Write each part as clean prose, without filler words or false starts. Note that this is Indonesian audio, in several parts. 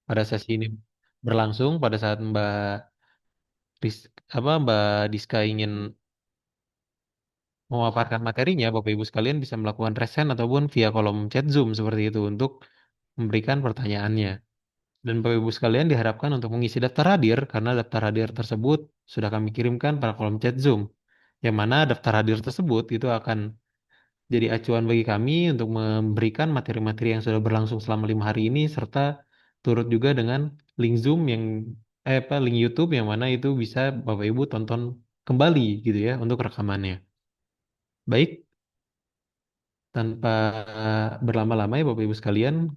pada sesi ini berlangsung, pada saat Ris- Mbak Diska ingin memaparkan materinya, Bapak Ibu sekalian bisa melakukan resen ataupun via kolom chat Zoom seperti itu untuk memberikan pertanyaannya. Dan Bapak Ibu sekalian diharapkan untuk mengisi daftar hadir karena daftar hadir tersebut sudah kami kirimkan pada kolom chat Zoom. Yang mana daftar hadir tersebut itu akan jadi acuan bagi kami untuk memberikan materi-materi yang sudah berlangsung selama 5 hari ini serta turut juga dengan link Zoom link YouTube yang mana itu bisa Bapak Ibu tonton kembali gitu ya untuk rekamannya. Baik, tanpa berlama-lama ya Bapak Ibu sekalian,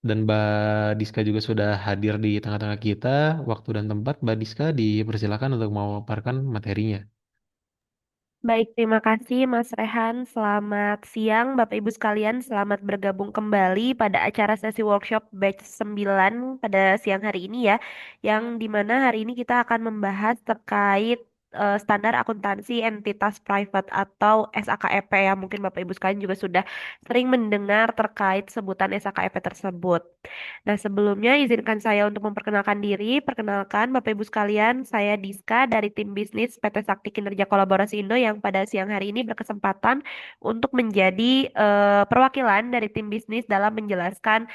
dan Mbak Diska juga sudah hadir di tengah-tengah kita. Waktu dan tempat Mbak Diska dipersilakan untuk memaparkan materinya. Baik, terima kasih Mas Rehan. Selamat siang Bapak Ibu sekalian. Selamat bergabung kembali pada acara sesi workshop batch 9 pada siang hari ini ya. Yang dimana hari ini kita akan membahas terkait standar akuntansi entitas private atau SAKEP ya. Mungkin Bapak Ibu sekalian juga sudah sering mendengar terkait sebutan SAKEP tersebut. Nah, sebelumnya izinkan saya untuk memperkenalkan diri. Perkenalkan Bapak Ibu sekalian, saya Diska dari tim bisnis PT Sakti Kinerja Kolaborasi Indo yang pada siang hari ini berkesempatan untuk menjadi perwakilan dari tim bisnis dalam menjelaskan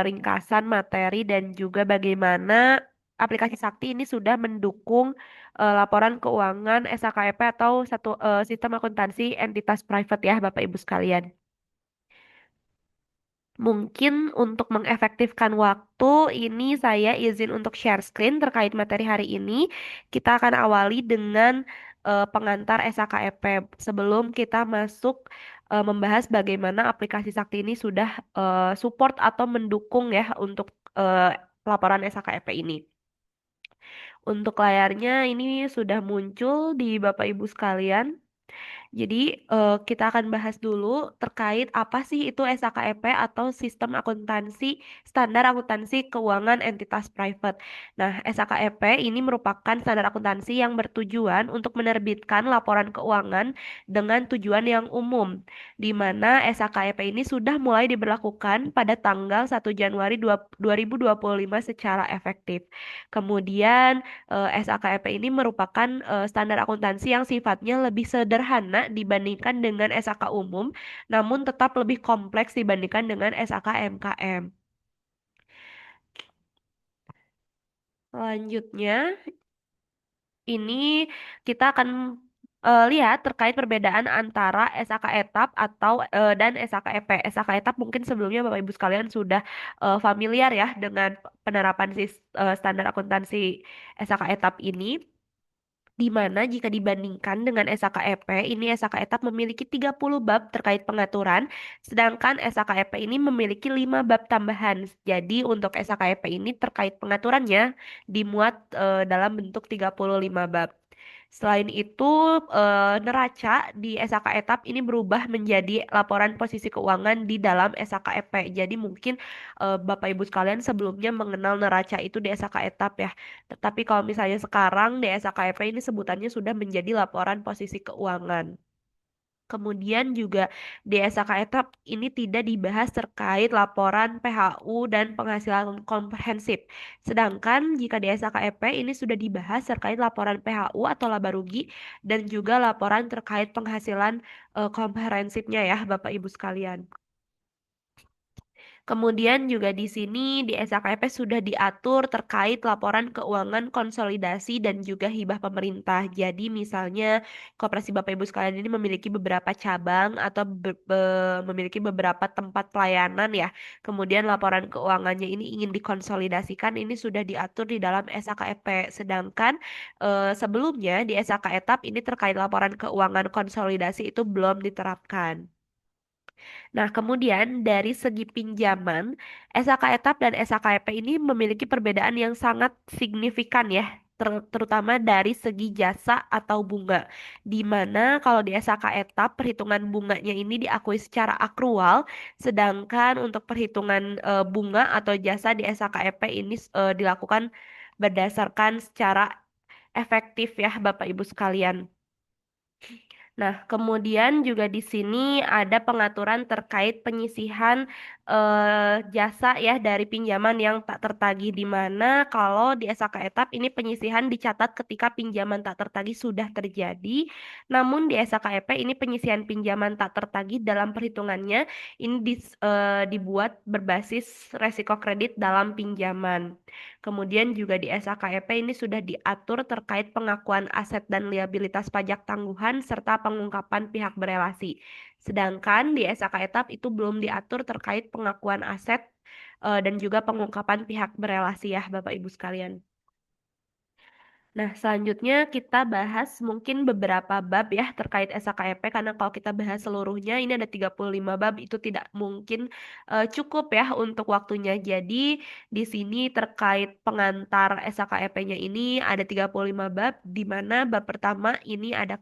ringkasan materi dan juga bagaimana aplikasi Sakti ini sudah mendukung laporan keuangan SAKEP atau sistem akuntansi entitas private ya Bapak Ibu sekalian. Mungkin untuk mengefektifkan waktu, ini saya izin untuk share screen terkait materi hari ini. Kita akan awali dengan pengantar SAKEP sebelum kita masuk membahas bagaimana aplikasi Sakti ini sudah support atau mendukung ya untuk laporan SAKEP ini. Untuk layarnya ini sudah muncul di Bapak Ibu sekalian. Jadi, kita akan bahas dulu terkait apa sih itu SAKEP atau Sistem Akuntansi Standar Akuntansi Keuangan Entitas Private. Nah, SAKEP ini merupakan standar akuntansi yang bertujuan untuk menerbitkan laporan keuangan dengan tujuan yang umum, di mana SAKEP ini sudah mulai diberlakukan pada tanggal 1 Januari 2025 secara efektif. Kemudian SAKEP ini merupakan standar akuntansi yang sifatnya lebih sederhana dibandingkan dengan SAK umum, namun tetap lebih kompleks dibandingkan dengan SAK MKM. Selanjutnya, ini kita akan lihat terkait perbedaan antara SAK etap atau dan SAKEP. SAK etap mungkin sebelumnya Bapak Ibu sekalian sudah familiar ya dengan penerapan standar akuntansi SAK etap ini. Di mana jika dibandingkan dengan SAKEP, ini SAK etap memiliki 30 bab terkait pengaturan, sedangkan SAKEP ini memiliki 5 bab tambahan. Jadi untuk SAKEP ini terkait pengaturannya dimuat dalam bentuk 35 bab. Selain itu, neraca di SAK etap ini berubah menjadi laporan posisi keuangan di dalam SAKEP. Jadi mungkin Bapak Ibu sekalian sebelumnya mengenal neraca itu di SAK etap ya. Tetapi kalau misalnya sekarang di SAKEP ini sebutannya sudah menjadi laporan posisi keuangan. Kemudian juga di SAK etap ini tidak dibahas terkait laporan PHU dan penghasilan komprehensif. Sedangkan jika di SAKEP ini sudah dibahas terkait laporan PHU atau laba rugi dan juga laporan terkait penghasilan komprehensifnya ya Bapak Ibu sekalian. Kemudian juga di sini di SKP sudah diatur terkait laporan keuangan konsolidasi dan juga hibah pemerintah. Jadi misalnya Koperasi Bapak Ibu sekalian ini memiliki beberapa cabang atau memiliki beberapa tempat pelayanan ya. Kemudian laporan keuangannya ini ingin dikonsolidasikan ini sudah diatur di dalam SKP. Sedangkan sebelumnya di SK etap ini terkait laporan keuangan konsolidasi itu belum diterapkan. Nah, kemudian dari segi pinjaman, SHK Etap dan SHKEP ini memiliki perbedaan yang sangat signifikan ya, terutama dari segi jasa atau bunga. Di mana kalau di SHK Etap perhitungan bunganya ini diakui secara akrual, sedangkan untuk perhitungan bunga atau jasa di SHKEP ini dilakukan berdasarkan secara efektif ya Bapak Ibu sekalian. Nah, kemudian juga di sini ada pengaturan terkait penyisihan jasa ya dari pinjaman yang tak tertagih, di mana kalau di SK etap ini penyisihan dicatat ketika pinjaman tak tertagih sudah terjadi, namun di SK EP ini penyisihan pinjaman tak tertagih dalam perhitungannya ini dibuat berbasis resiko kredit dalam pinjaman. Kemudian juga di SAKEP ini sudah diatur terkait pengakuan aset dan liabilitas pajak tangguhan serta pengungkapan pihak berelasi. Sedangkan di SAK etap itu belum diatur terkait pengakuan aset dan juga pengungkapan pihak berelasi ya Bapak Ibu sekalian. Nah, selanjutnya kita bahas mungkin beberapa bab ya terkait SKEP karena kalau kita bahas seluruhnya ini ada 35 bab itu tidak mungkin cukup ya untuk waktunya. Jadi di sini terkait pengantar SKEP-nya ini ada 35 bab di mana bab pertama ini ada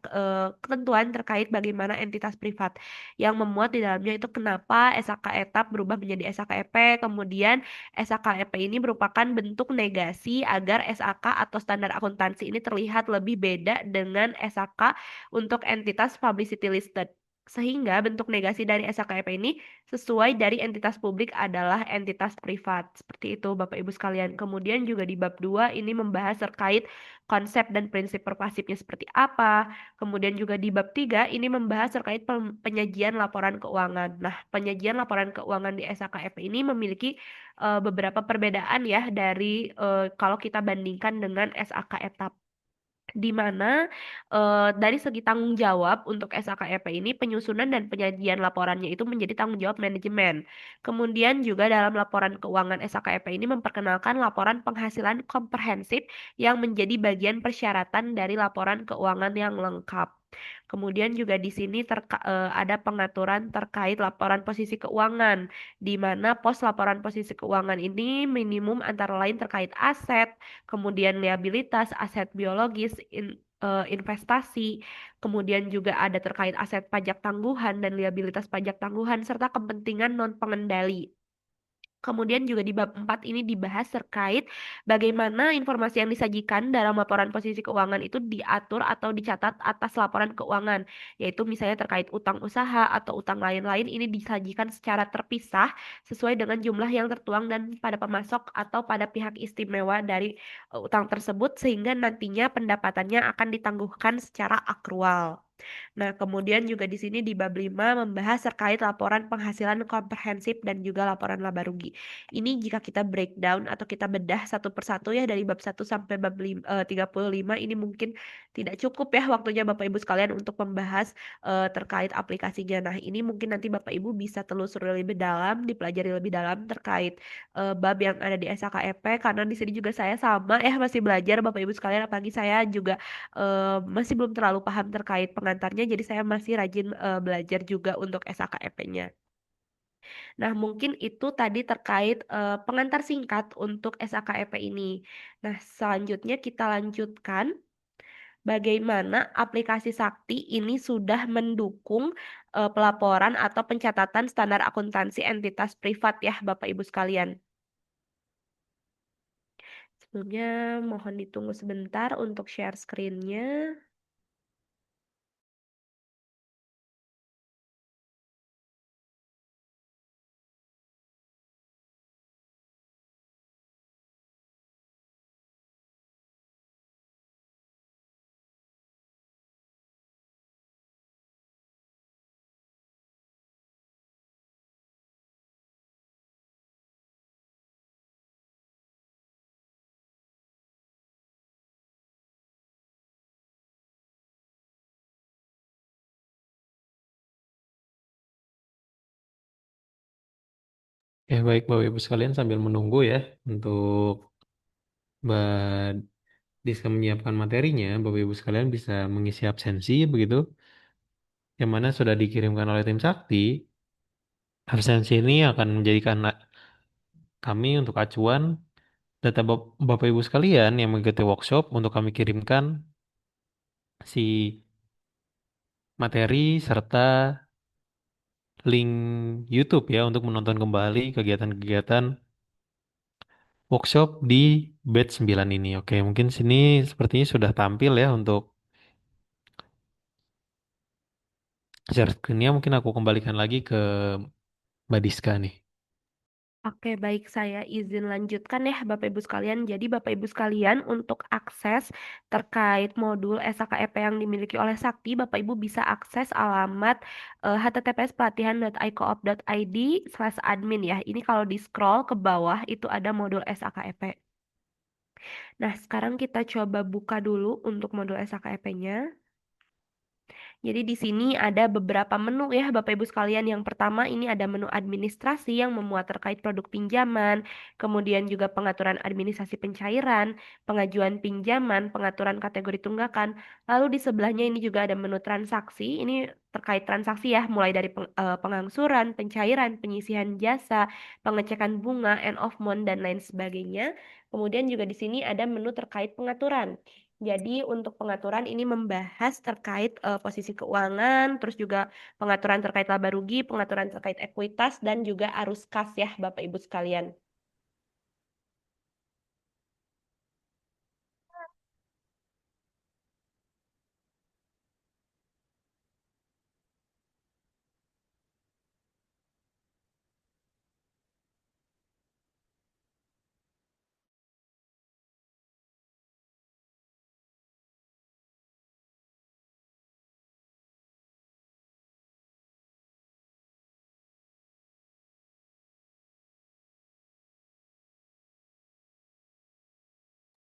ketentuan terkait bagaimana entitas privat yang memuat di dalamnya itu kenapa SK etap berubah menjadi SKEP, kemudian SAKEP ini merupakan bentuk negasi agar SAK atau standar akuntansi ini terlihat lebih beda dengan SAK untuk entitas publicity listed. Sehingga bentuk negasi dari SAKEP ini sesuai dari entitas publik adalah entitas privat. Seperti itu Bapak Ibu sekalian. Kemudian juga di bab 2 ini membahas terkait konsep dan prinsip perpasifnya seperti apa. Kemudian juga di bab 3 ini membahas terkait penyajian laporan keuangan. Nah, penyajian laporan keuangan di SAKEP ini memiliki beberapa perbedaan ya dari kalau kita bandingkan dengan SAK etap di mana dari segi tanggung jawab untuk SAKEP ini penyusunan dan penyajian laporannya itu menjadi tanggung jawab manajemen. Kemudian juga dalam laporan keuangan SAKEP ini memperkenalkan laporan penghasilan komprehensif yang menjadi bagian persyaratan dari laporan keuangan yang lengkap. Kemudian juga di sini ada pengaturan terkait laporan posisi keuangan, di mana pos laporan posisi keuangan ini minimum antara lain terkait aset, kemudian liabilitas, aset biologis, investasi, kemudian juga ada terkait aset pajak tangguhan dan liabilitas pajak tangguhan, serta kepentingan non-pengendali. Kemudian juga di bab 4 ini dibahas terkait bagaimana informasi yang disajikan dalam laporan posisi keuangan itu diatur atau dicatat atas laporan keuangan, yaitu misalnya terkait utang usaha atau utang lain-lain ini disajikan secara terpisah sesuai dengan jumlah yang tertuang dan pada pemasok atau pada pihak istimewa dari utang tersebut sehingga nantinya pendapatannya akan ditangguhkan secara akrual. Nah, kemudian juga di sini di bab 5 membahas terkait laporan penghasilan komprehensif dan juga laporan laba rugi. Ini jika kita breakdown atau kita bedah satu persatu ya dari bab 1 sampai bab 35 ini mungkin tidak cukup ya waktunya Bapak Ibu sekalian untuk membahas terkait aplikasinya. Nah, ini mungkin nanti Bapak Ibu bisa telusuri lebih dalam, dipelajari lebih dalam terkait bab yang ada di SKEP karena di sini juga saya sama ya masih belajar Bapak Ibu sekalian apalagi saya juga masih belum terlalu paham terkait pengantarnya, jadi saya masih rajin belajar juga untuk SAKEP-nya. Nah, mungkin itu tadi terkait pengantar singkat untuk SAKEP ini. Nah, selanjutnya kita lanjutkan bagaimana aplikasi Sakti ini sudah mendukung pelaporan atau pencatatan standar akuntansi entitas privat ya, Bapak Ibu sekalian. Sebelumnya mohon ditunggu sebentar untuk share screen-nya. Ya baik Bapak Ibu sekalian sambil menunggu ya untuk Mbak Diska menyiapkan materinya, Bapak Ibu sekalian bisa mengisi absensi begitu, yang mana sudah dikirimkan oleh tim Sakti. Absensi ini akan menjadikan kami untuk acuan data Bapak Ibu sekalian yang mengikuti workshop untuk kami kirimkan si materi serta link YouTube ya untuk menonton kembali kegiatan-kegiatan workshop di batch 9 ini. Oke, mungkin sini sepertinya sudah tampil ya untuk Share screen-nya mungkin aku kembalikan lagi ke Mbak Diska nih. Oke, baik, saya izin lanjutkan ya Bapak Ibu sekalian. Jadi Bapak Ibu sekalian untuk akses terkait modul SKEP yang dimiliki oleh Sakti, Bapak Ibu bisa akses alamat https://pelatihan.icoop.id/admin ya. Ini kalau di scroll ke bawah itu ada modul SKEP. Nah, sekarang kita coba buka dulu untuk modul SKEP-nya. Jadi di sini ada beberapa menu ya Bapak Ibu sekalian. Yang pertama ini ada menu administrasi yang memuat terkait produk pinjaman, kemudian juga pengaturan administrasi pencairan, pengajuan pinjaman, pengaturan kategori tunggakan. Lalu di sebelahnya ini juga ada menu transaksi. Ini terkait transaksi ya, mulai dari pengangsuran, pencairan, penyisihan jasa, pengecekan bunga, end of month dan lain sebagainya. Kemudian juga di sini ada menu terkait pengaturan. Jadi untuk pengaturan ini membahas terkait posisi keuangan, terus juga pengaturan terkait laba rugi, pengaturan terkait ekuitas, dan juga arus kas ya Bapak Ibu sekalian.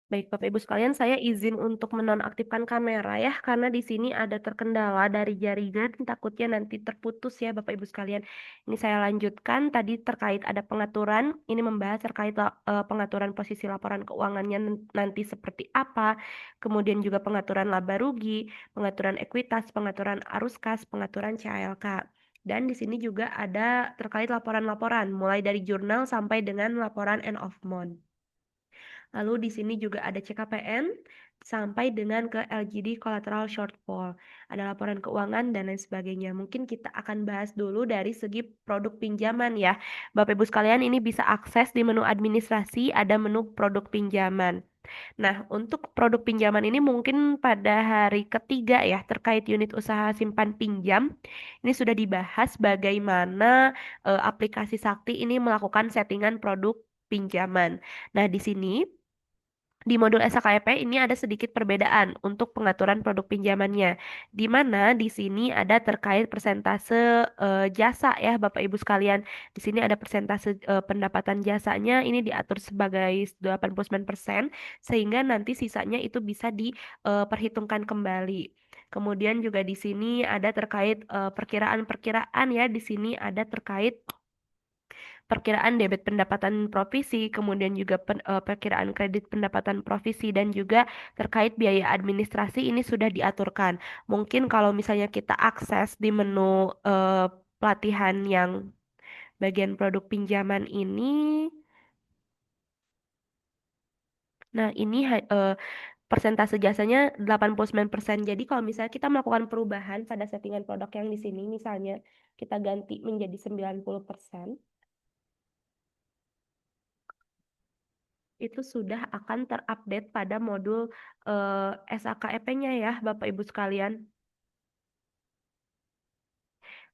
Baik, Bapak Ibu sekalian, saya izin untuk menonaktifkan kamera ya, karena di sini ada terkendala dari jaringan, takutnya nanti terputus ya, Bapak Ibu sekalian. Ini saya lanjutkan, tadi terkait ada pengaturan, ini membahas terkait pengaturan posisi laporan keuangannya nanti seperti apa, kemudian juga pengaturan laba rugi, pengaturan ekuitas, pengaturan arus kas, pengaturan CALK. Dan di sini juga ada terkait laporan-laporan, mulai dari jurnal sampai dengan laporan end of month. Lalu di sini juga ada CKPN sampai dengan ke LGD collateral shortfall. Ada laporan keuangan dan lain sebagainya. Mungkin kita akan bahas dulu dari segi produk pinjaman ya. Bapak Ibu sekalian ini bisa akses di menu administrasi, ada menu produk pinjaman. Nah, untuk produk pinjaman ini mungkin pada hari ketiga ya terkait unit usaha simpan pinjam. Ini sudah dibahas bagaimana aplikasi Sakti ini melakukan settingan produk pinjaman. Nah, di sini di modul SKP ini ada sedikit perbedaan untuk pengaturan produk pinjamannya, di mana di sini ada terkait persentase jasa ya Bapak Ibu sekalian. Di sini ada persentase pendapatan jasanya ini diatur sebagai 89%, sehingga nanti sisanya itu bisa diperhitungkan kembali. Kemudian juga di sini ada terkait perkiraan-perkiraan ya, di sini ada terkait perkiraan debit pendapatan provisi, kemudian juga perkiraan kredit pendapatan provisi dan juga terkait biaya administrasi ini sudah diaturkan. Mungkin kalau misalnya kita akses di menu pelatihan yang bagian produk pinjaman ini, nah ini persentase jasanya 89%. Jadi kalau misalnya kita melakukan perubahan pada settingan produk yang di sini, misalnya kita ganti menjadi 90%, itu sudah akan terupdate pada modul SAKEP-nya ya, Bapak Ibu sekalian.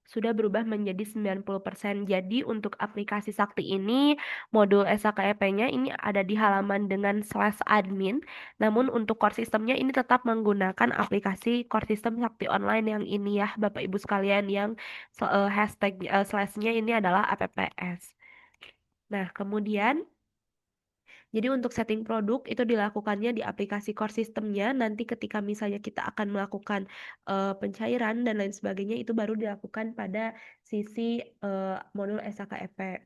Sudah berubah menjadi 90%. Jadi untuk aplikasi Sakti ini, modul SAKEP-nya ini ada di halaman dengan slash admin. Namun untuk core sistemnya ini tetap menggunakan aplikasi core system Sakti Online yang ini ya, Bapak Ibu sekalian, yang hashtag slashnya ini adalah apps. Nah, kemudian jadi untuk setting produk itu dilakukannya di aplikasi core systemnya. Nanti ketika misalnya kita akan melakukan pencairan dan lain sebagainya itu baru dilakukan pada sisi modul SKEP.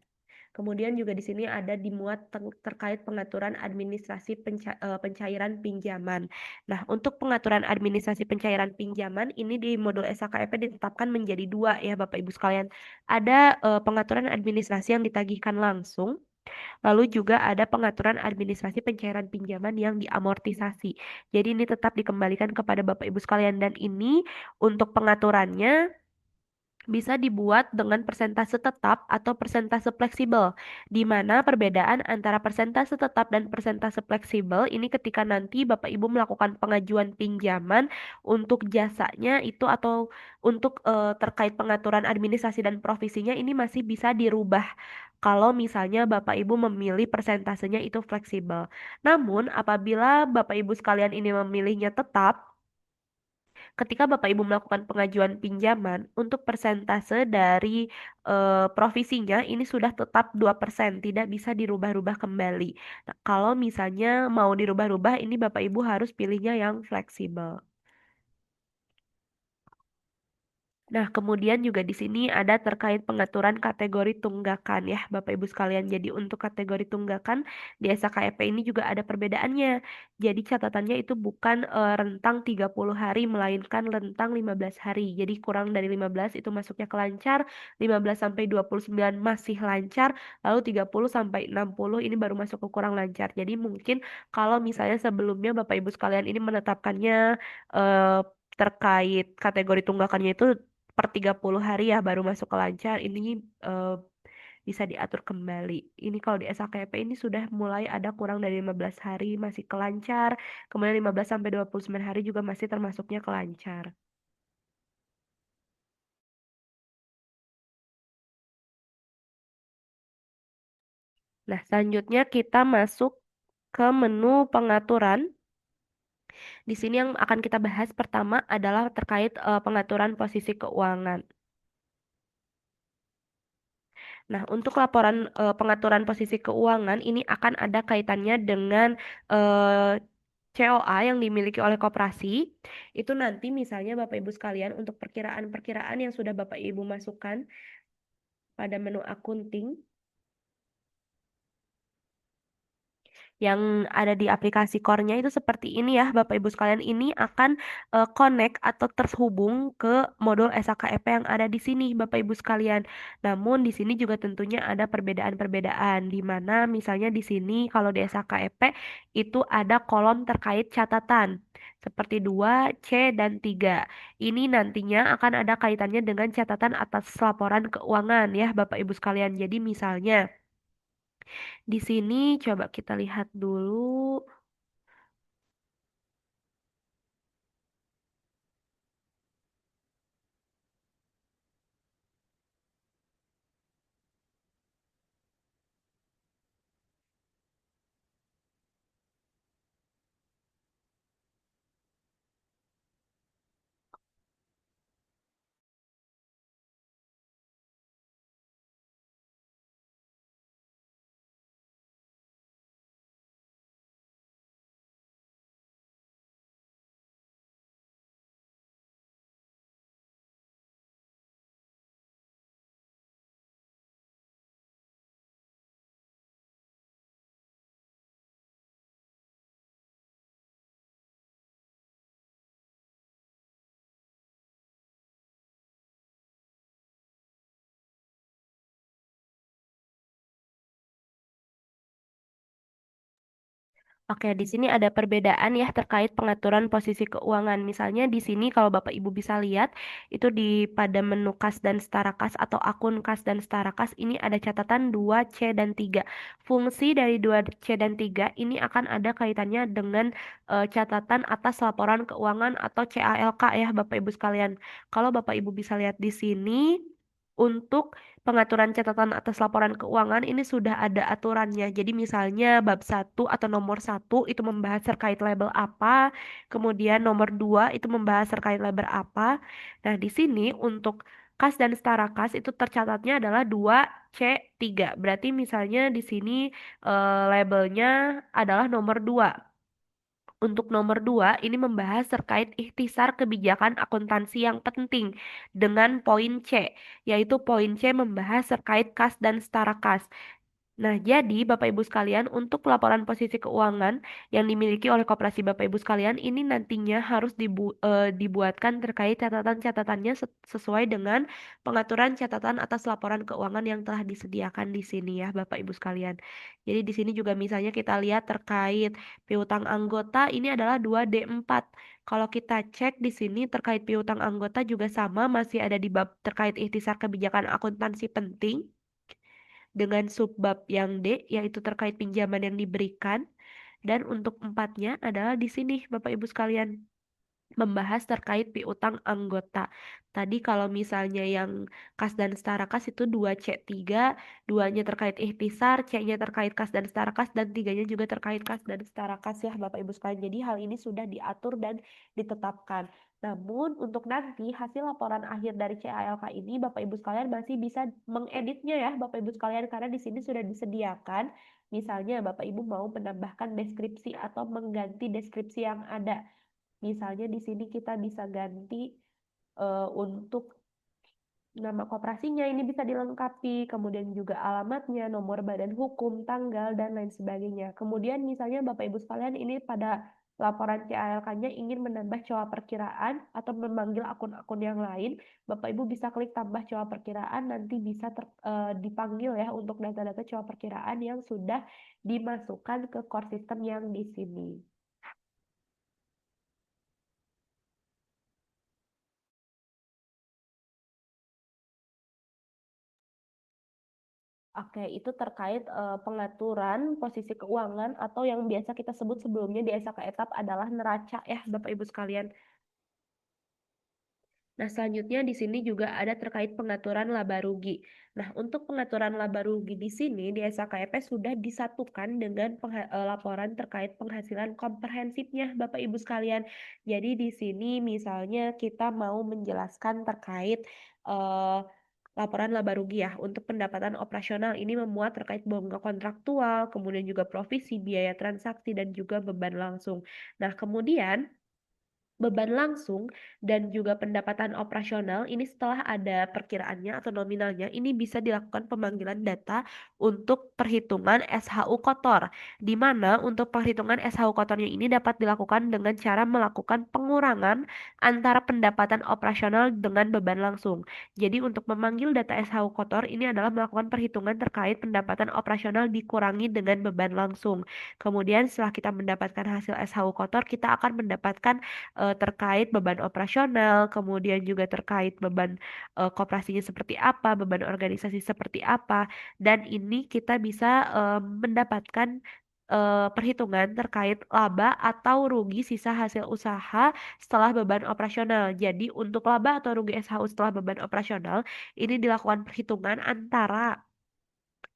Kemudian juga di sini ada dimuat terkait pengaturan administrasi pencairan pinjaman. Nah, untuk pengaturan administrasi pencairan pinjaman ini di modul SKEP ditetapkan menjadi dua ya Bapak Ibu sekalian. Ada pengaturan administrasi yang ditagihkan langsung. Lalu juga ada pengaturan administrasi pencairan pinjaman yang diamortisasi. Jadi ini tetap dikembalikan kepada Bapak Ibu sekalian dan ini untuk pengaturannya bisa dibuat dengan persentase tetap atau persentase fleksibel, di mana perbedaan antara persentase tetap dan persentase fleksibel ini ketika nanti Bapak Ibu melakukan pengajuan pinjaman untuk jasanya itu atau untuk terkait pengaturan administrasi dan provisinya ini masih bisa dirubah. Kalau misalnya Bapak Ibu memilih persentasenya itu fleksibel. Namun, apabila Bapak Ibu sekalian ini memilihnya tetap, ketika Bapak Ibu melakukan pengajuan pinjaman, untuk persentase dari provisinya ini sudah tetap 2%, tidak bisa dirubah-rubah kembali. Nah, kalau misalnya mau dirubah-rubah, ini Bapak Ibu harus pilihnya yang fleksibel. Nah, kemudian juga di sini ada terkait pengaturan kategori tunggakan ya, Bapak Ibu sekalian. Jadi untuk kategori tunggakan di SKEP ini juga ada perbedaannya. Jadi catatannya itu bukan rentang 30 hari melainkan rentang 15 hari. Jadi kurang dari 15 itu masuknya ke lancar, 15 sampai 29 masih lancar, lalu 30 sampai 60 ini baru masuk ke kurang lancar. Jadi mungkin kalau misalnya sebelumnya Bapak Ibu sekalian ini menetapkannya eh, terkait kategori tunggakannya itu per 30 hari ya baru masuk ke lancar. Ini eh, bisa diatur kembali. Ini kalau di SHKP ini sudah mulai ada kurang dari 15 hari masih kelancar. Kemudian 15 sampai 29 hari juga masih termasuknya kelancar. Nah, selanjutnya kita masuk ke menu pengaturan. Di sini yang akan kita bahas pertama adalah terkait pengaturan posisi keuangan. Nah, untuk laporan pengaturan posisi keuangan ini akan ada kaitannya dengan COA yang dimiliki oleh koperasi. Itu nanti misalnya Bapak Ibu sekalian untuk perkiraan-perkiraan yang sudah Bapak Ibu masukkan pada menu akunting yang ada di aplikasi Core-nya itu seperti ini ya, Bapak Ibu sekalian. Ini akan connect atau terhubung ke modul SKEP yang ada di sini, Bapak Ibu sekalian. Namun di sini juga tentunya ada perbedaan-perbedaan di mana misalnya di sini kalau di SKEP itu ada kolom terkait catatan seperti 2, C, dan 3. Ini nantinya akan ada kaitannya dengan catatan atas laporan keuangan ya, Bapak Ibu sekalian. Jadi misalnya di sini coba kita lihat dulu. Oke, di sini ada perbedaan ya terkait pengaturan posisi keuangan. Misalnya di sini kalau Bapak Ibu bisa lihat itu di pada menu kas dan setara kas atau akun kas dan setara kas ini ada catatan 2 C dan 3. Fungsi dari 2 C dan 3 ini akan ada kaitannya dengan catatan atas laporan keuangan atau CALK ya Bapak Ibu sekalian. Kalau Bapak Ibu bisa lihat di sini untuk pengaturan catatan atas laporan keuangan ini sudah ada aturannya. Jadi misalnya bab 1 atau nomor 1 itu membahas terkait label apa, kemudian nomor 2 itu membahas terkait label apa. Nah, di sini untuk kas dan setara kas itu tercatatnya adalah 2C3. Berarti misalnya di sini labelnya adalah nomor 2. Untuk nomor 2, ini membahas terkait ikhtisar kebijakan akuntansi yang penting dengan poin C, yaitu poin C membahas terkait kas dan setara kas. Nah, jadi Bapak Ibu sekalian, untuk laporan posisi keuangan yang dimiliki oleh koperasi Bapak Ibu sekalian ini nantinya harus dibuatkan terkait catatan-catatannya sesuai dengan pengaturan catatan atas laporan keuangan yang telah disediakan di sini ya, Bapak Ibu sekalian. Jadi di sini juga misalnya kita lihat terkait piutang anggota ini adalah 2D4. Kalau kita cek di sini terkait piutang anggota juga sama, masih ada di bab terkait ikhtisar kebijakan akuntansi penting dengan subbab yang D, yaitu terkait pinjaman yang diberikan. Dan untuk empatnya adalah di sini, Bapak Ibu sekalian, membahas terkait piutang anggota. Tadi kalau misalnya yang kas dan setara kas itu 2C3, duanya terkait ikhtisar, C-nya terkait kas dan setara kas, dan tiganya juga terkait kas dan setara kas ya Bapak Ibu sekalian. Jadi hal ini sudah diatur dan ditetapkan. Namun untuk nanti hasil laporan akhir dari CALK ini Bapak Ibu sekalian masih bisa mengeditnya ya Bapak Ibu sekalian karena di sini sudah disediakan. Misalnya Bapak Ibu mau menambahkan deskripsi atau mengganti deskripsi yang ada. Misalnya di sini kita bisa ganti untuk nama koperasinya ini bisa dilengkapi, kemudian juga alamatnya, nomor badan hukum, tanggal, dan lain sebagainya. Kemudian misalnya Bapak Ibu sekalian ini pada laporan CALK-nya ingin menambah cewa perkiraan atau memanggil akun-akun yang lain, Bapak Ibu bisa klik tambah cewa perkiraan, nanti bisa dipanggil ya untuk data-data cewa perkiraan yang sudah dimasukkan ke core system yang di sini. Oke, itu terkait pengaturan posisi keuangan atau yang biasa kita sebut sebelumnya di SK etap adalah neraca ya, Bapak Ibu sekalian. Nah, selanjutnya di sini juga ada terkait pengaturan laba rugi. Nah, untuk pengaturan laba rugi di sini di SKEP sudah disatukan dengan laporan terkait penghasilan komprehensifnya, Bapak Ibu sekalian. Jadi di sini misalnya kita mau menjelaskan terkait eh, laporan laba rugi ya. Untuk pendapatan operasional ini memuat terkait bunga kontraktual, kemudian juga provisi, biaya transaksi, dan juga beban langsung. Nah, kemudian beban langsung dan juga pendapatan operasional ini setelah ada perkiraannya atau nominalnya ini bisa dilakukan pemanggilan data untuk perhitungan SHU kotor di mana untuk perhitungan SHU kotornya ini dapat dilakukan dengan cara melakukan pengurangan antara pendapatan operasional dengan beban langsung. Jadi untuk memanggil data SHU kotor ini adalah melakukan perhitungan terkait pendapatan operasional dikurangi dengan beban langsung. Kemudian setelah kita mendapatkan hasil SHU kotor kita akan mendapatkan terkait beban operasional, kemudian juga terkait beban koperasinya seperti apa, beban organisasi seperti apa, dan ini kita bisa mendapatkan perhitungan terkait laba atau rugi sisa hasil usaha setelah beban operasional. Jadi untuk laba atau rugi SHU setelah beban operasional ini dilakukan perhitungan antara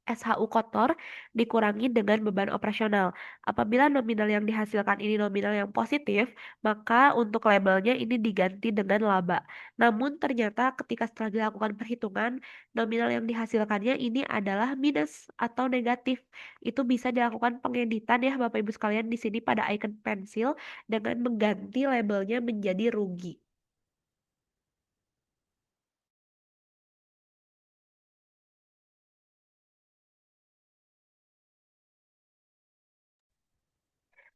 SHU kotor dikurangi dengan beban operasional. Apabila nominal yang dihasilkan ini nominal yang positif, maka untuk labelnya ini diganti dengan laba. Namun ternyata ketika setelah dilakukan perhitungan, nominal yang dihasilkannya ini adalah minus atau negatif. Itu bisa dilakukan pengeditan ya Bapak Ibu sekalian di sini pada icon pensil dengan mengganti labelnya menjadi rugi.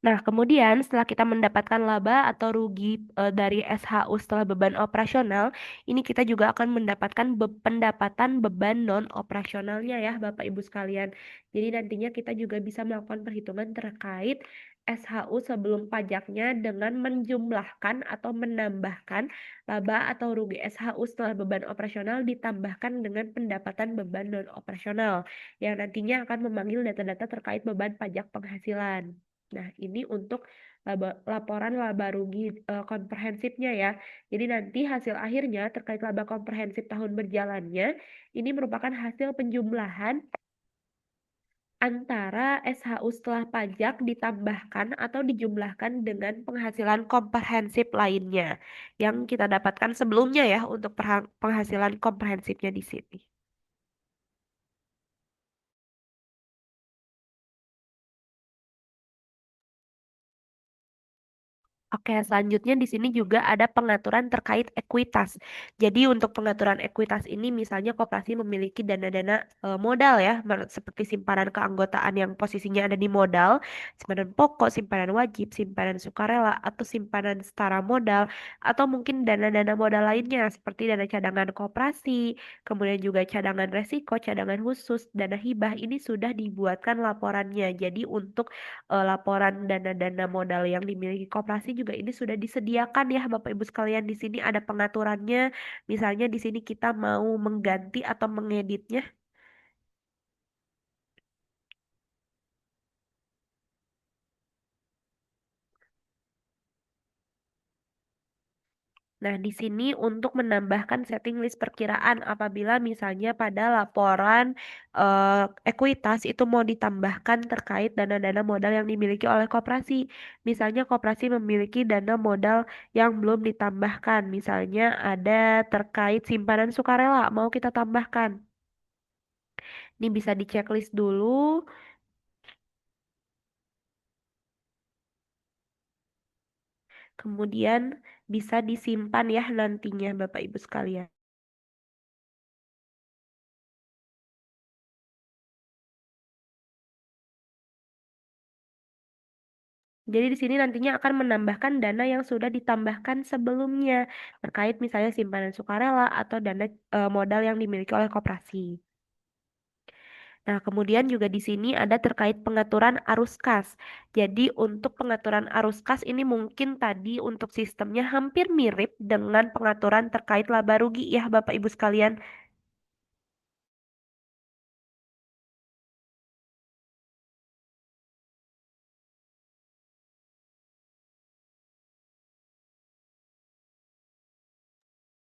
Nah, kemudian setelah kita mendapatkan laba atau rugi dari SHU setelah beban operasional, ini kita juga akan mendapatkan pendapatan beban non operasionalnya ya, Bapak Ibu sekalian. Jadi nantinya kita juga bisa melakukan perhitungan terkait SHU sebelum pajaknya dengan menjumlahkan atau menambahkan laba atau rugi SHU setelah beban operasional ditambahkan dengan pendapatan beban non operasional yang nantinya akan memanggil data-data terkait beban pajak penghasilan. Nah, ini untuk laporan laba rugi komprehensifnya ya. Jadi nanti hasil akhirnya terkait laba komprehensif tahun berjalannya ini merupakan hasil penjumlahan antara SHU setelah pajak ditambahkan atau dijumlahkan dengan penghasilan komprehensif lainnya yang kita dapatkan sebelumnya ya untuk penghasilan komprehensifnya di sini. Oke, selanjutnya di sini juga ada pengaturan terkait ekuitas. Jadi untuk pengaturan ekuitas ini misalnya koperasi memiliki dana-dana modal ya, seperti simpanan keanggotaan yang posisinya ada di modal, simpanan pokok, simpanan wajib, simpanan sukarela, atau simpanan setara modal, atau mungkin dana-dana modal lainnya seperti dana cadangan koperasi, kemudian juga cadangan resiko, cadangan khusus, dana hibah ini sudah dibuatkan laporannya. Jadi untuk laporan dana-dana modal yang dimiliki koperasi juga ini sudah disediakan ya Bapak Ibu sekalian. Di sini ada pengaturannya. Misalnya di sini kita mau mengganti atau mengeditnya. Nah, di sini untuk menambahkan setting list perkiraan apabila misalnya pada laporan ekuitas itu mau ditambahkan terkait dana-dana modal yang dimiliki oleh koperasi. Misalnya koperasi memiliki dana modal yang belum ditambahkan. Misalnya ada terkait simpanan sukarela mau kita tambahkan. Ini bisa diceklis dulu, kemudian bisa disimpan ya nantinya Bapak Ibu sekalian. Jadi di sini nantinya akan menambahkan dana yang sudah ditambahkan sebelumnya terkait misalnya simpanan sukarela atau dana modal yang dimiliki oleh koperasi. Nah, kemudian juga di sini ada terkait pengaturan arus kas. Jadi untuk pengaturan arus kas ini mungkin tadi untuk sistemnya hampir mirip dengan pengaturan terkait laba rugi ya Bapak Ibu sekalian.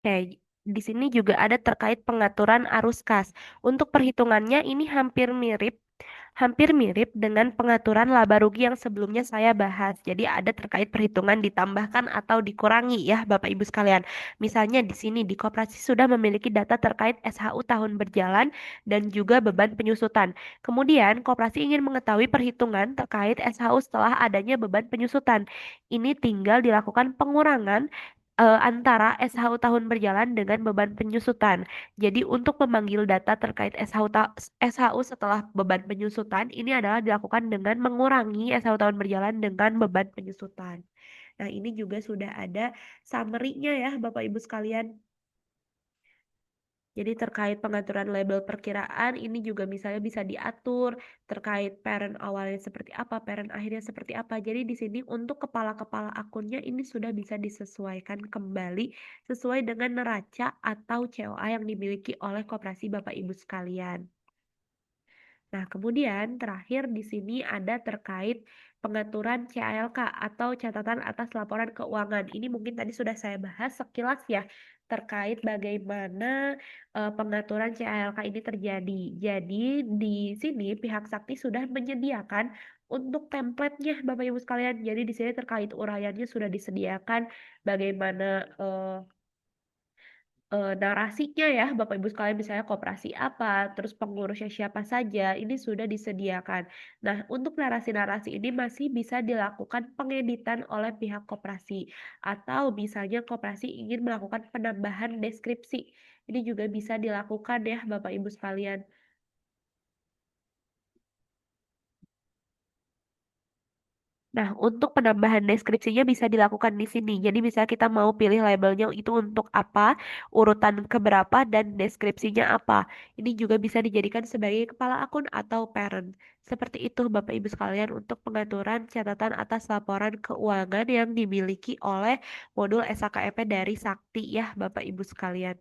Oke, di sini juga ada terkait pengaturan arus kas. Untuk perhitungannya ini hampir mirip dengan pengaturan laba rugi yang sebelumnya saya bahas. Jadi ada terkait perhitungan ditambahkan atau dikurangi ya Bapak Ibu sekalian. Misalnya di sini di koperasi sudah memiliki data terkait SHU tahun berjalan dan juga beban penyusutan. Kemudian koperasi ingin mengetahui perhitungan terkait SHU setelah adanya beban penyusutan. Ini tinggal dilakukan pengurangan antara SHU tahun berjalan dengan beban penyusutan. Jadi untuk memanggil data terkait SHU setelah beban penyusutan ini adalah dilakukan dengan mengurangi SHU tahun berjalan dengan beban penyusutan. Nah, ini juga sudah ada summary-nya ya Bapak Ibu sekalian. Jadi terkait pengaturan label perkiraan ini juga misalnya bisa diatur terkait parent awalnya seperti apa, parent akhirnya seperti apa. Jadi di sini untuk kepala-kepala akunnya ini sudah bisa disesuaikan kembali sesuai dengan neraca atau COA yang dimiliki oleh koperasi Bapak Ibu sekalian. Nah, kemudian terakhir di sini ada terkait pengaturan CALK atau catatan atas laporan keuangan. Ini mungkin tadi sudah saya bahas sekilas ya terkait bagaimana pengaturan CALK ini terjadi. Jadi di sini pihak sakti sudah menyediakan untuk template-nya Bapak Ibu sekalian. Jadi di sini terkait uraiannya sudah disediakan bagaimana narasinya ya Bapak Ibu sekalian misalnya koperasi apa, terus pengurusnya siapa saja, ini sudah disediakan. Nah, untuk narasi-narasi ini masih bisa dilakukan pengeditan oleh pihak koperasi atau misalnya koperasi ingin melakukan penambahan deskripsi. Ini juga bisa dilakukan ya Bapak Ibu sekalian. Nah, untuk penambahan deskripsinya bisa dilakukan di sini. Jadi misalnya kita mau pilih labelnya itu untuk apa, urutan keberapa, dan deskripsinya apa. Ini juga bisa dijadikan sebagai kepala akun atau parent. Seperti itu Bapak Ibu sekalian untuk pengaturan catatan atas laporan keuangan yang dimiliki oleh modul SKEP dari Sakti ya Bapak Ibu sekalian.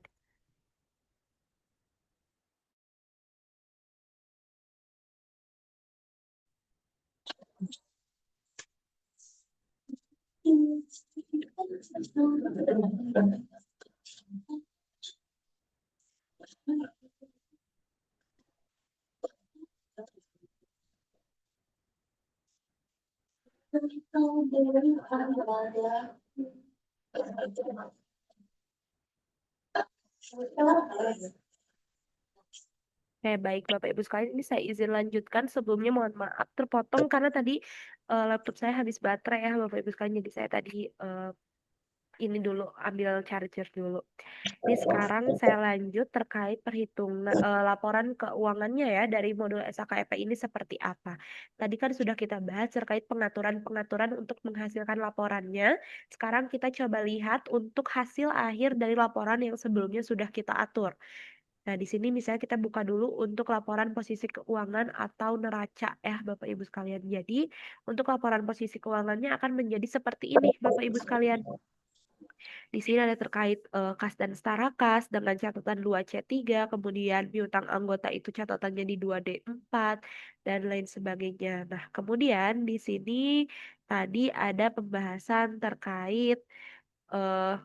Oke, baik Bapak Ibu sekalian, ini saya izin lanjutkan. Sebelumnya mohon maaf terpotong karena tadi laptop saya habis baterai ya Bapak Ibu sekalian. Jadi saya tadi ini dulu ambil charger dulu. Ini sekarang saya lanjut terkait perhitungan laporan keuangannya ya dari modul SHKEP ini seperti apa. Tadi kan sudah kita bahas terkait pengaturan-pengaturan untuk menghasilkan laporannya. Sekarang kita coba lihat untuk hasil akhir dari laporan yang sebelumnya sudah kita atur. Nah, di sini misalnya kita buka dulu untuk laporan posisi keuangan atau neraca ya Bapak Ibu sekalian. Jadi, untuk laporan posisi keuangannya akan menjadi seperti ini Bapak Ibu sekalian. Di sini ada terkait kas dan setara kas dengan catatan 2C3, kemudian piutang anggota itu catatannya di 2D4 dan lain sebagainya. Nah, kemudian di sini tadi ada pembahasan terkait eh,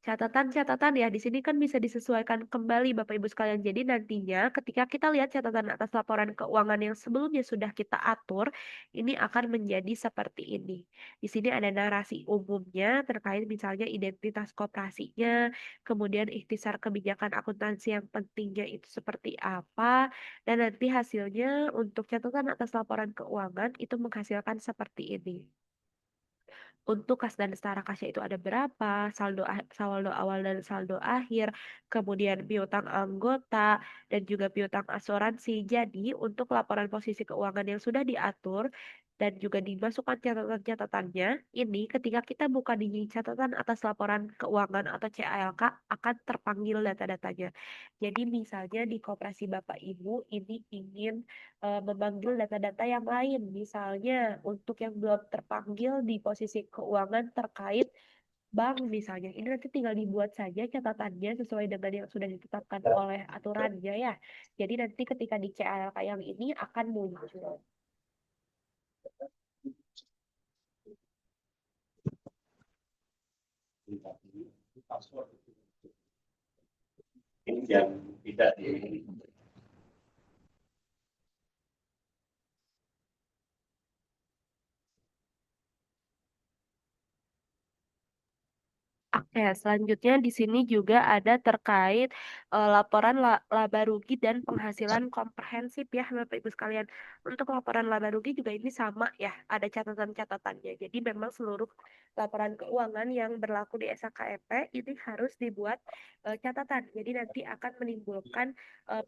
catatan-catatan ya, di sini kan bisa disesuaikan kembali Bapak Ibu sekalian. Jadi nantinya ketika kita lihat catatan atas laporan keuangan yang sebelumnya sudah kita atur, ini akan menjadi seperti ini. Di sini ada narasi umumnya terkait misalnya identitas koperasinya, kemudian ikhtisar kebijakan akuntansi yang pentingnya itu seperti apa, dan nanti hasilnya untuk catatan atas laporan keuangan itu menghasilkan seperti ini. Untuk kas dan setara kasnya itu ada berapa, saldo awal dan saldo akhir, kemudian piutang anggota, dan juga piutang asuransi. Jadi, untuk laporan posisi keuangan yang sudah diatur dan juga dimasukkan catatan-catatannya, ini ketika kita buka di catatan atas laporan keuangan atau CALK akan terpanggil data-datanya. Jadi, misalnya di koperasi Bapak Ibu ini ingin memanggil data-data yang lain. Misalnya untuk yang belum terpanggil di posisi keuangan terkait bank misalnya. Ini nanti tinggal dibuat saja catatannya sesuai dengan yang sudah ditetapkan oleh aturannya ya. Jadi nanti ketika di CALK yang ini akan muncul. Ini yang tidak di Oke, selanjutnya di sini juga ada terkait laporan laba rugi dan penghasilan komprehensif ya Bapak Ibu sekalian. Untuk laporan laba rugi juga ini sama ya, ada catatan-catatannya. Jadi memang seluruh laporan keuangan yang berlaku di SHKEP ini harus dibuat catatan. Jadi nanti akan menimbulkan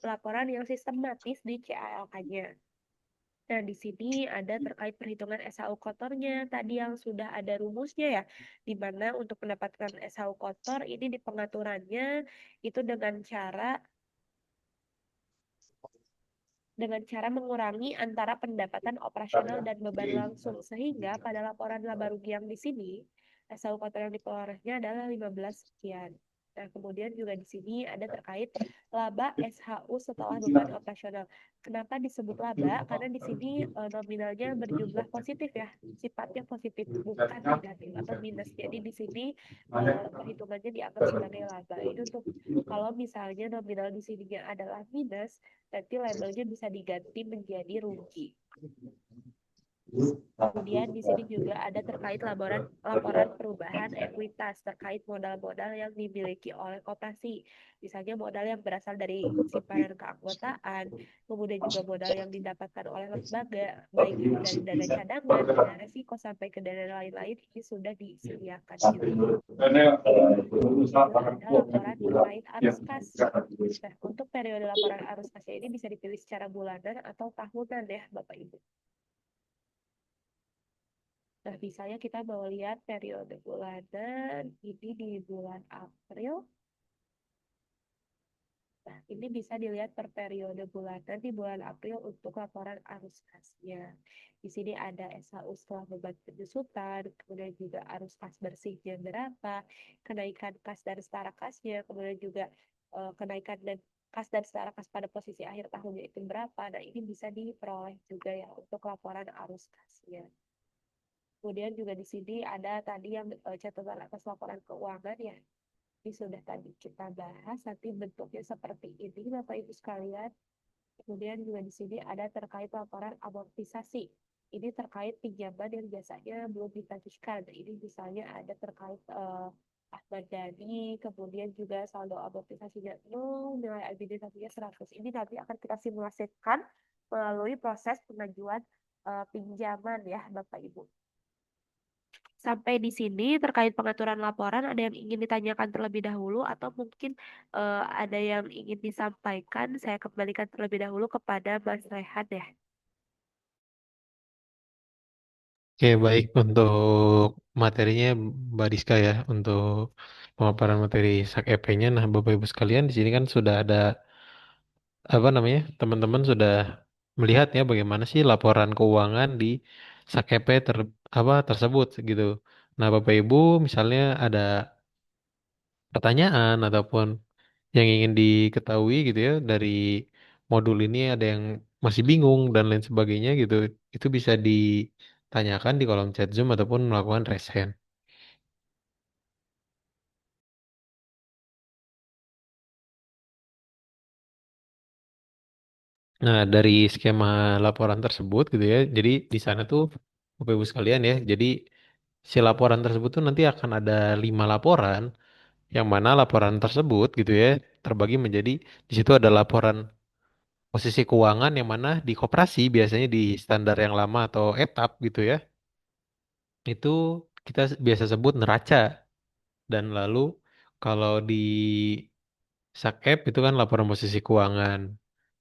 pelaporan yang sistematis di CALK-nya. Nah, di sini ada terkait perhitungan SHU kotornya, tadi yang sudah ada rumusnya ya, di mana untuk mendapatkan SHU kotor ini di pengaturannya itu dengan cara mengurangi antara pendapatan operasional dan beban langsung. Sehingga pada laporan laba rugi yang di sini, SHU kotor yang diperolehnya adalah 15 sekian. Nah, kemudian juga di sini ada terkait laba SHU setelah beban operasional. Kenapa disebut laba? Karena di sini nominalnya berjumlah positif ya, sifatnya positif, bukan negatif atau minus. Jadi di sini perhitungannya dianggap sebagai laba. Itu untuk kalau misalnya nominal di sininya adalah minus, nanti labelnya bisa diganti menjadi rugi. Kemudian di sini juga ada terkait laporan laporan perubahan ekuitas terkait modal-modal yang dimiliki oleh koperasi. Misalnya modal yang berasal dari simpanan keanggotaan, kemudian juga modal yang didapatkan oleh lembaga, baik itu dari dana cadangan, dana resiko sampai ke dana lain-lain ini sudah disediakan gitu. Juga ada laporan terkait arus kas. Nah, untuk periode laporan arus kasnya ini bisa dipilih secara bulanan atau tahunan ya, Bapak Ibu. Nah, misalnya kita mau lihat periode bulanan, ini di bulan April. Nah, ini bisa dilihat per periode bulanan di bulan April untuk laporan arus kasnya. Di sini ada SHU setelah beban penyusutan, kemudian juga arus kas bersihnya berapa, kenaikan kas dan setara kasnya, kemudian juga kenaikan dan kas dan setara kas pada posisi akhir tahunnya itu berapa. Nah, ini bisa diperoleh juga ya untuk laporan arus kasnya. Kemudian juga di sini ada tadi yang catatan atas laporan keuangan ya. Ini sudah tadi kita bahas, nanti bentuknya seperti ini Bapak Ibu sekalian. Kemudian juga di sini ada terkait laporan amortisasi. Ini terkait pinjaman yang biasanya belum ditagihkan. Ini misalnya ada terkait Ahmad Dhani, kemudian juga saldo amortisasinya 0, nilai administrasinya 100. Ini nanti akan kita simulasikan melalui proses pengajuan pinjaman ya Bapak Ibu. Sampai di sini terkait pengaturan laporan, ada yang ingin ditanyakan terlebih dahulu atau mungkin ada yang ingin disampaikan? Saya kembalikan terlebih dahulu kepada Mas Rehan ya. Oke, baik untuk materinya Mbak Diska ya, untuk pemaparan materi SAK-EP-nya. Nah, Bapak Ibu sekalian, di sini kan sudah ada apa namanya? Teman-teman sudah melihat ya bagaimana sih laporan keuangan di SAK-EP tersebut gitu. Nah, Bapak Ibu misalnya ada pertanyaan ataupun yang ingin diketahui gitu ya dari modul ini, ada yang masih bingung dan lain sebagainya gitu, itu bisa ditanyakan di kolom chat Zoom ataupun melakukan raise hand. Nah, dari skema laporan tersebut gitu ya, jadi di sana tuh Bapak Ibu sekalian ya, jadi si laporan tersebut tuh nanti akan ada 5 laporan, yang mana laporan tersebut gitu ya terbagi menjadi, di situ ada laporan posisi keuangan yang mana di koperasi biasanya di standar yang lama atau etap gitu ya, itu kita biasa sebut neraca. Dan lalu kalau di SAK-EP itu kan laporan posisi keuangan.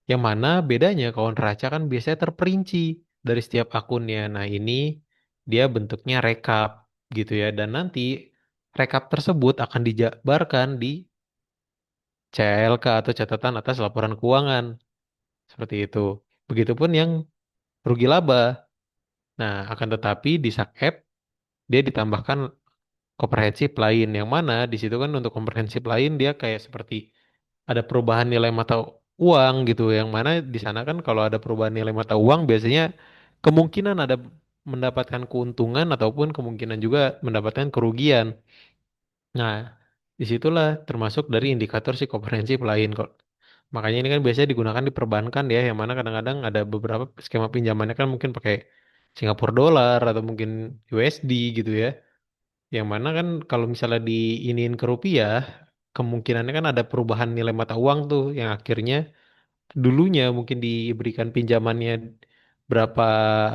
Yang mana bedanya kalau neraca kan biasanya terperinci dari setiap akunnya. Nah, ini dia bentuknya rekap gitu ya. Dan nanti rekap tersebut akan dijabarkan di CLK atau catatan atas laporan keuangan. Seperti itu. Begitupun yang rugi laba. Nah, akan tetapi di SAK-EP dia ditambahkan komprehensif lain, yang mana di situ kan untuk komprehensif lain dia kayak seperti ada perubahan nilai mata uang gitu, yang mana di sana kan kalau ada perubahan nilai mata uang biasanya kemungkinan ada mendapatkan keuntungan ataupun kemungkinan juga mendapatkan kerugian. Nah, disitulah termasuk dari indikator si komprehensif lain kok. Makanya ini kan biasanya digunakan di perbankan ya, yang mana kadang-kadang ada beberapa skema pinjamannya kan mungkin pakai Singapura dolar atau mungkin USD gitu ya. Yang mana kan kalau misalnya diiniin ke rupiah, kemungkinannya kan ada perubahan nilai mata uang tuh yang akhirnya dulunya mungkin diberikan pinjamannya berapa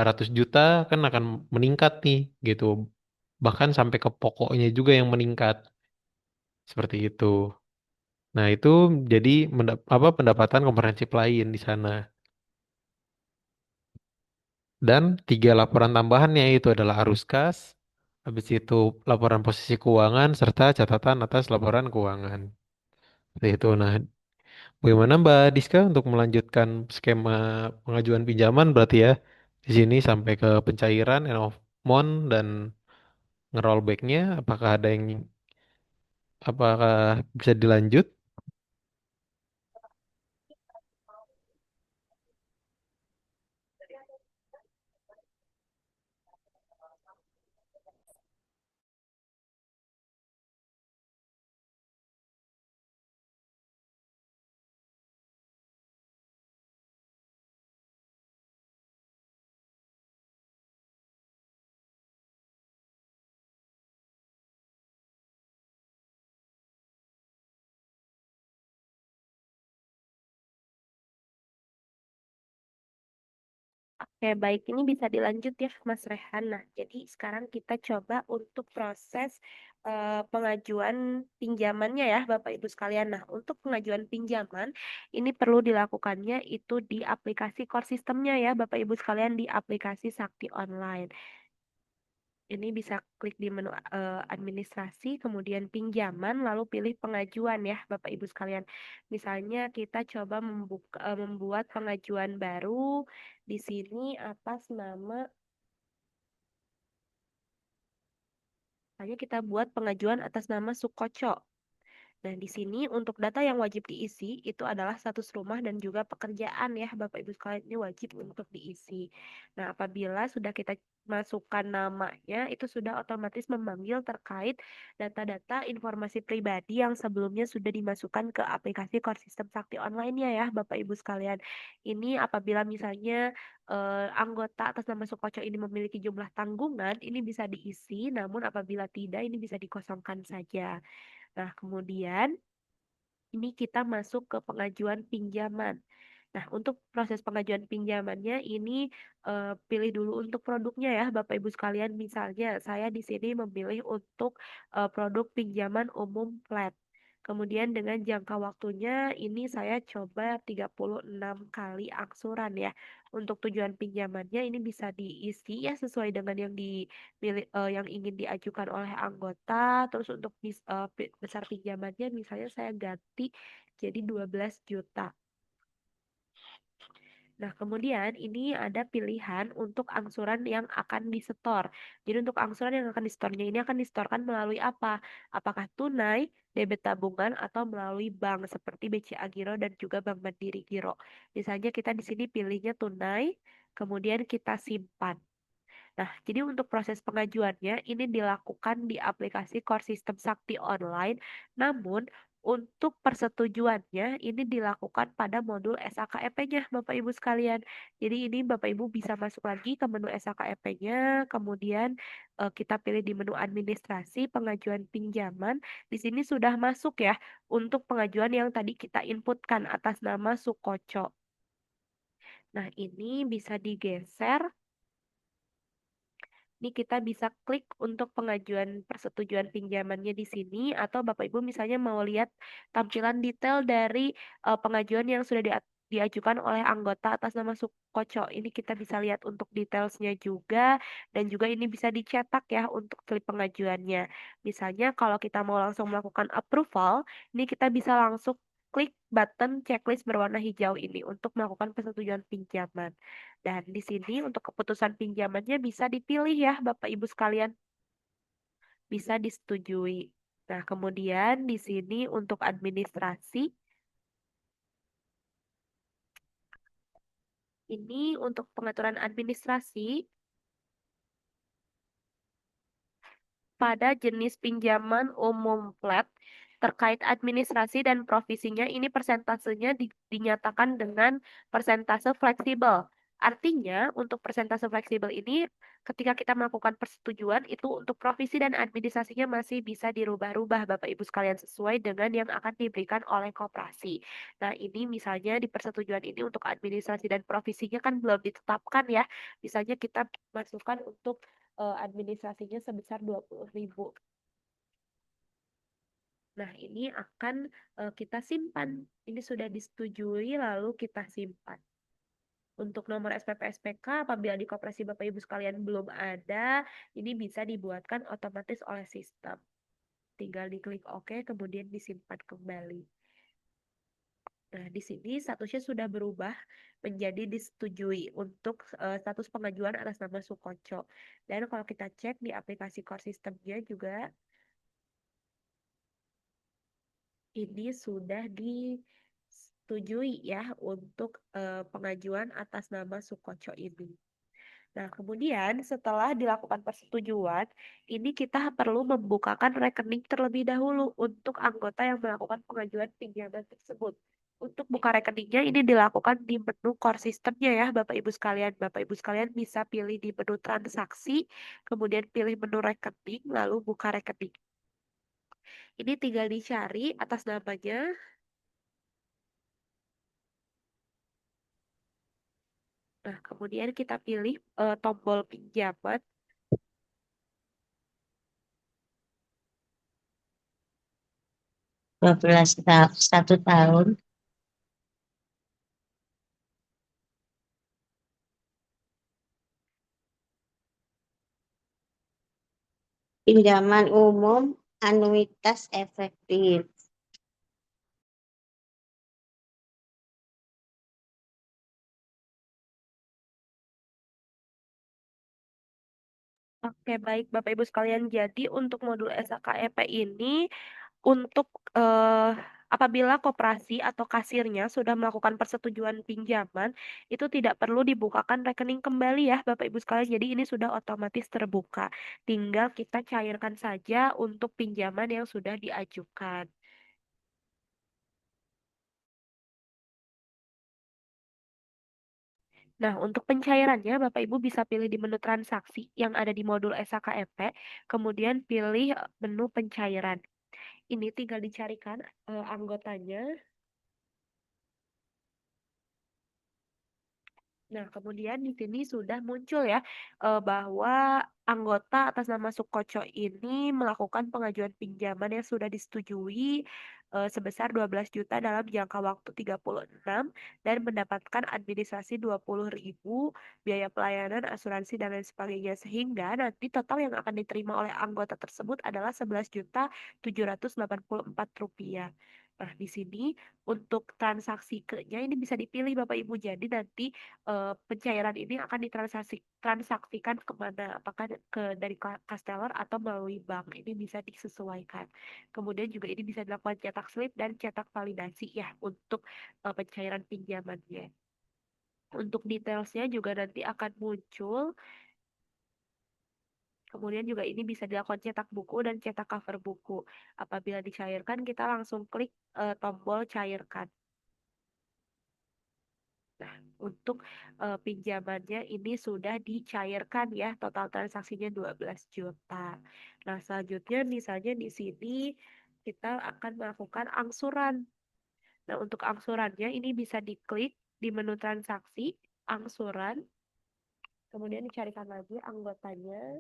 ratus juta kan akan meningkat nih gitu. Bahkan sampai ke pokoknya juga yang meningkat seperti itu. Nah, itu jadi pendapatan komprehensif lain di sana. Dan 3 laporan tambahannya itu adalah arus kas, habis itu laporan posisi keuangan serta catatan atas laporan keuangan. Seperti itu. Nah, bagaimana Mbak Diska untuk melanjutkan skema pengajuan pinjaman berarti ya di sini sampai ke pencairan end of month dan ngerollbacknya, apakah ada yang apakah bisa dilanjut? Oke, baik. Ini bisa dilanjut ya, Mas Rehan. Nah, jadi sekarang kita coba untuk proses pengajuan pinjamannya ya, Bapak Ibu sekalian. Nah, untuk pengajuan pinjaman, ini perlu dilakukannya itu di aplikasi core sistemnya ya, Bapak Ibu sekalian, di aplikasi Sakti Online. Ini bisa klik di menu administrasi, kemudian pinjaman, lalu pilih pengajuan ya, Bapak Ibu sekalian. Misalnya kita coba membuat pengajuan baru di sini atas nama, misalnya kita buat pengajuan atas nama Sukoco. Nah, di sini untuk data yang wajib diisi itu adalah status rumah dan juga pekerjaan ya, Bapak Ibu sekalian ini wajib untuk diisi. Nah, apabila sudah kita masukkan namanya, itu sudah otomatis memanggil terkait data-data informasi pribadi yang sebelumnya sudah dimasukkan ke aplikasi Core System Sakti Online-nya ya, Bapak Ibu sekalian. Ini apabila misalnya anggota atas nama Sukoco ini memiliki jumlah tanggungan, ini bisa diisi, namun apabila tidak, ini bisa dikosongkan saja. Nah, kemudian ini kita masuk ke pengajuan pinjaman. Nah, untuk proses pengajuan pinjamannya ini pilih dulu untuk produknya ya, Bapak Ibu sekalian. Misalnya, saya di sini memilih untuk produk pinjaman umum flat. Kemudian dengan jangka waktunya ini saya coba 36 kali angsuran ya. Untuk tujuan pinjamannya ini bisa diisi ya sesuai dengan yang dipilih yang ingin diajukan oleh anggota. Terus untuk besar pinjamannya misalnya saya ganti jadi 12 juta. Nah, kemudian ini ada pilihan untuk angsuran yang akan disetor. Jadi untuk angsuran yang akan disetornya ini akan disetorkan melalui apa? Apakah tunai, debit tabungan, atau melalui bank seperti BCA Giro dan juga Bank Mandiri Giro. Misalnya kita di sini pilihnya tunai, kemudian kita simpan. Nah, jadi untuk proses pengajuannya ini dilakukan di aplikasi Core System Sakti Online, namun untuk persetujuannya ini dilakukan pada modul SAKEP-nya, Bapak Ibu sekalian. Jadi ini Bapak Ibu bisa masuk lagi ke menu SAKEP-nya, kemudian kita pilih di menu administrasi pengajuan pinjaman. Di sini sudah masuk ya untuk pengajuan yang tadi kita inputkan atas nama Sukoco. Nah, ini bisa digeser. Ini kita bisa klik untuk pengajuan persetujuan pinjamannya di sini atau Bapak Ibu misalnya mau lihat tampilan detail dari pengajuan yang sudah diajukan oleh anggota atas nama Sukoco. Ini kita bisa lihat untuk detailsnya juga dan juga ini bisa dicetak ya untuk slip pengajuannya. Misalnya kalau kita mau langsung melakukan approval, ini kita bisa langsung klik button checklist berwarna hijau ini untuk melakukan persetujuan pinjaman. Dan di sini untuk keputusan pinjamannya bisa dipilih ya Bapak Ibu sekalian, bisa disetujui. Nah, kemudian di sini untuk administrasi, ini untuk pengaturan administrasi pada jenis pinjaman umum flat terkait administrasi dan provisinya ini persentasenya dinyatakan dengan persentase fleksibel. Artinya untuk persentase fleksibel ini ketika kita melakukan persetujuan itu untuk provisi dan administrasinya masih bisa dirubah-rubah Bapak Ibu sekalian sesuai dengan yang akan diberikan oleh koperasi. Nah, ini misalnya di persetujuan ini untuk administrasi dan provisinya kan belum ditetapkan ya. Misalnya kita masukkan untuk administrasinya sebesar 20.000. Nah, ini akan kita simpan. Ini sudah disetujui lalu kita simpan. Untuk nomor SPP SPK apabila di koperasi Bapak Ibu sekalian belum ada, ini bisa dibuatkan otomatis oleh sistem. Tinggal diklik OK kemudian disimpan kembali. Nah, di sini statusnya sudah berubah menjadi disetujui untuk status pengajuan atas nama Sukoco. Dan kalau kita cek di aplikasi core systemnya juga ini sudah disetujui ya untuk pengajuan atas nama Sukoco ini. Nah, kemudian setelah dilakukan persetujuan, ini kita perlu membukakan rekening terlebih dahulu untuk anggota yang melakukan pengajuan pinjaman tersebut. Untuk buka rekeningnya ini dilakukan di menu core systemnya ya, Bapak Ibu sekalian. Bapak Ibu sekalian bisa pilih di menu transaksi, kemudian pilih menu rekening, lalu buka rekening. Ini tinggal dicari atas namanya. Nah, kemudian kita pilih tombol pinjaman. 1 tahun. Pinjaman umum anuitas efektif. Oke, baik Bapak Ibu sekalian. Jadi untuk modul SKEP ini Untuk eh, apabila koperasi atau kasirnya sudah melakukan persetujuan pinjaman, itu tidak perlu dibukakan rekening kembali ya, Bapak Ibu sekalian. Jadi ini sudah otomatis terbuka. Tinggal kita cairkan saja untuk pinjaman yang sudah diajukan. Nah, untuk pencairannya, Bapak Ibu bisa pilih di menu transaksi yang ada di modul SHKFP, kemudian pilih menu pencairan. Ini tinggal dicarikan anggotanya. Nah, kemudian di sini sudah muncul ya bahwa anggota atas nama Sukoco ini melakukan pengajuan pinjaman yang sudah disetujui sebesar 12 juta dalam jangka waktu 36 dan mendapatkan administrasi 20.000, biaya pelayanan, asuransi dan lain sebagainya, sehingga nanti total yang akan diterima oleh anggota tersebut adalah 11.784 rupiah. Nah, di sini untuk transaksi ke-nya ini bisa dipilih Bapak Ibu. Jadi nanti pencairan ini akan ditransaksikan kemana, apakah dari Casteller atau melalui bank, ini bisa disesuaikan. Kemudian juga ini bisa dilakukan cetak slip dan cetak validasi ya untuk pencairan pinjamannya. Untuk detailsnya juga nanti akan muncul. Kemudian juga ini bisa dilakukan cetak buku dan cetak cover buku. Apabila dicairkan, kita langsung klik tombol cairkan. Nah, untuk pinjamannya ini sudah dicairkan ya, total transaksinya 12 juta. Nah, selanjutnya misalnya di sini kita akan melakukan angsuran. Nah, untuk angsurannya ini bisa diklik di menu transaksi, angsuran, kemudian dicarikan lagi anggotanya.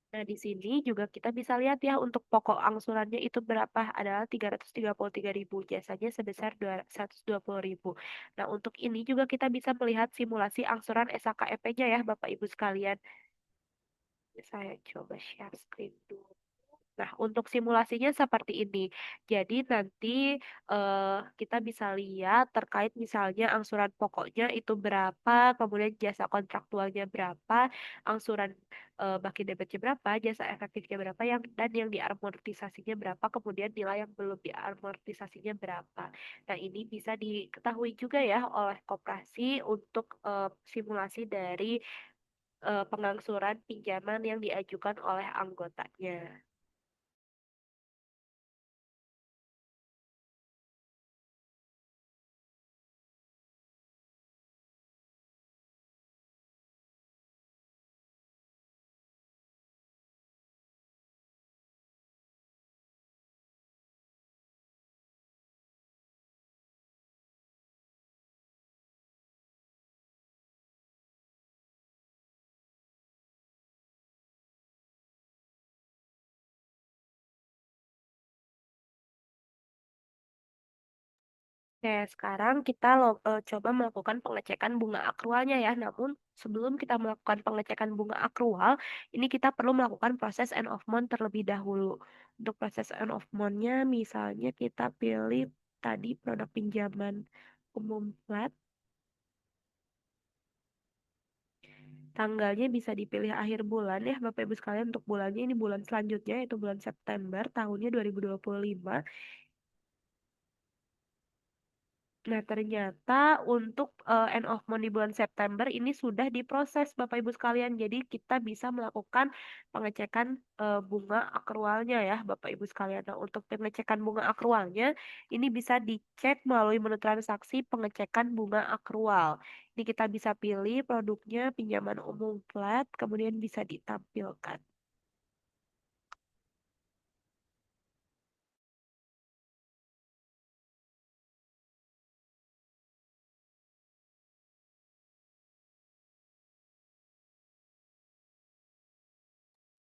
Nah, di sini juga kita bisa lihat ya untuk pokok angsurannya itu berapa adalah 333.000, jasanya sebesar 220.000. Nah, untuk ini juga kita bisa melihat simulasi angsuran SHKEP-nya ya Bapak Ibu sekalian. Saya coba share screen dulu. Nah, untuk simulasinya seperti ini. Jadi nanti kita bisa lihat terkait misalnya angsuran pokoknya itu berapa, kemudian jasa kontraktualnya berapa, angsuran baki debitnya berapa, jasa efektifnya berapa, dan yang diamortisasinya berapa, kemudian nilai yang belum diamortisasinya berapa. Nah, ini bisa diketahui juga ya oleh koperasi untuk simulasi dari pengangsuran pinjaman yang diajukan oleh anggotanya. Oke, sekarang kita coba melakukan pengecekan bunga akrualnya ya. Namun sebelum kita melakukan pengecekan bunga akrual, ini kita perlu melakukan proses end of month terlebih dahulu. Untuk proses end of month-nya, misalnya kita pilih tadi produk pinjaman umum flat. Tanggalnya bisa dipilih akhir bulan ya Bapak Ibu sekalian. Untuk bulannya ini bulan selanjutnya yaitu bulan September tahunnya 2025. Nah, ternyata untuk end of month di bulan September ini sudah diproses Bapak Ibu sekalian. Jadi kita bisa melakukan pengecekan bunga akrualnya ya Bapak Ibu sekalian. Nah, untuk pengecekan bunga akrualnya ini bisa dicek melalui menu transaksi pengecekan bunga akrual. Ini kita bisa pilih produknya pinjaman umum flat, kemudian bisa ditampilkan.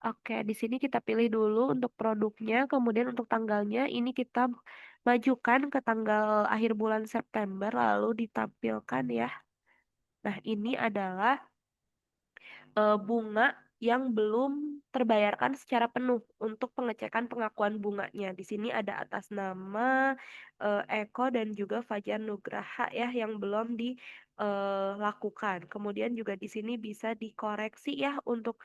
Oke, di sini kita pilih dulu untuk produknya, kemudian untuk tanggalnya ini kita majukan ke tanggal akhir bulan September lalu ditampilkan ya. Nah, ini adalah bunga yang belum terbayarkan secara penuh untuk pengecekan pengakuan bunganya. Di sini ada atas nama Eko dan juga Fajar Nugraha ya yang belum dilakukan. Kemudian juga di sini bisa dikoreksi ya untuk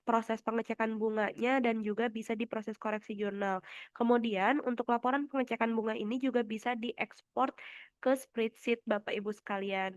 proses pengecekan bunganya dan juga bisa diproses koreksi jurnal. Kemudian untuk laporan pengecekan bunga ini juga bisa diekspor ke spreadsheet Bapak Ibu sekalian.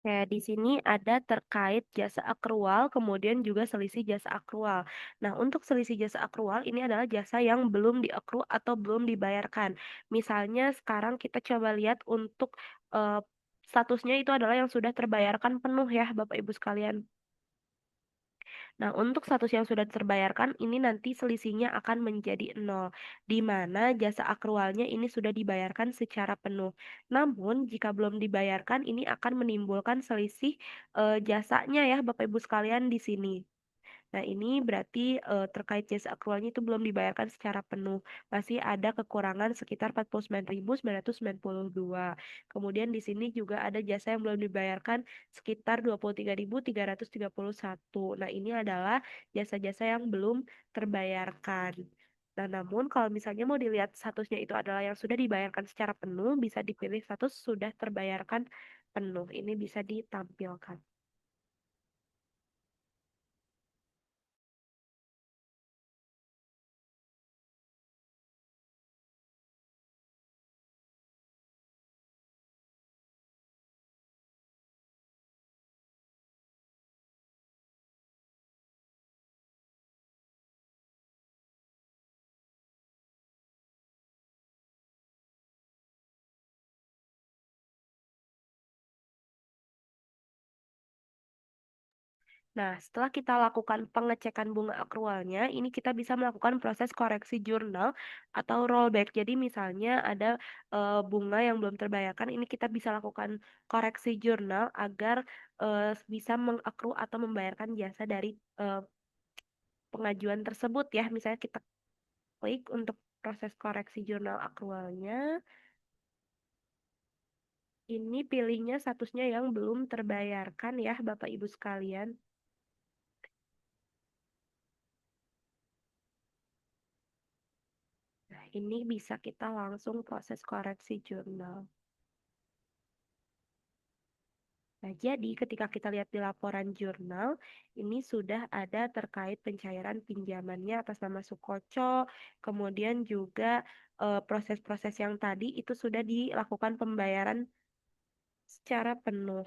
Kayak di sini ada terkait jasa akrual, kemudian juga selisih jasa akrual. Nah, untuk selisih jasa akrual ini adalah jasa yang belum diakru atau belum dibayarkan. Misalnya sekarang kita coba lihat untuk eh, statusnya itu adalah yang sudah terbayarkan penuh ya, Bapak Ibu sekalian. Nah, untuk status yang sudah terbayarkan, ini nanti selisihnya akan menjadi nol, di mana jasa akrualnya ini sudah dibayarkan secara penuh. Namun, jika belum dibayarkan, ini akan menimbulkan selisih jasanya ya, Bapak Ibu sekalian di sini. Nah, ini berarti terkait jasa akrualnya itu belum dibayarkan secara penuh. Masih ada kekurangan sekitar 49.992. Kemudian di sini juga ada jasa yang belum dibayarkan sekitar 23.331. Nah, ini adalah jasa-jasa yang belum terbayarkan. Nah, namun kalau misalnya mau dilihat statusnya itu adalah yang sudah dibayarkan secara penuh, bisa dipilih status sudah terbayarkan penuh. Ini bisa ditampilkan. Nah, setelah kita lakukan pengecekan bunga akrualnya, ini kita bisa melakukan proses koreksi jurnal atau rollback. Jadi misalnya ada bunga yang belum terbayarkan, ini kita bisa lakukan koreksi jurnal agar bisa mengakru atau membayarkan jasa dari eh, pengajuan tersebut ya. Misalnya kita klik untuk proses koreksi jurnal akrualnya. Ini pilihnya statusnya yang belum terbayarkan ya, Bapak Ibu sekalian. Nah, ini bisa kita langsung proses koreksi jurnal. Nah, jadi ketika kita lihat di laporan jurnal, ini sudah ada terkait pencairan pinjamannya atas nama Sukoco, kemudian juga proses-proses yang tadi itu sudah dilakukan pembayaran secara penuh.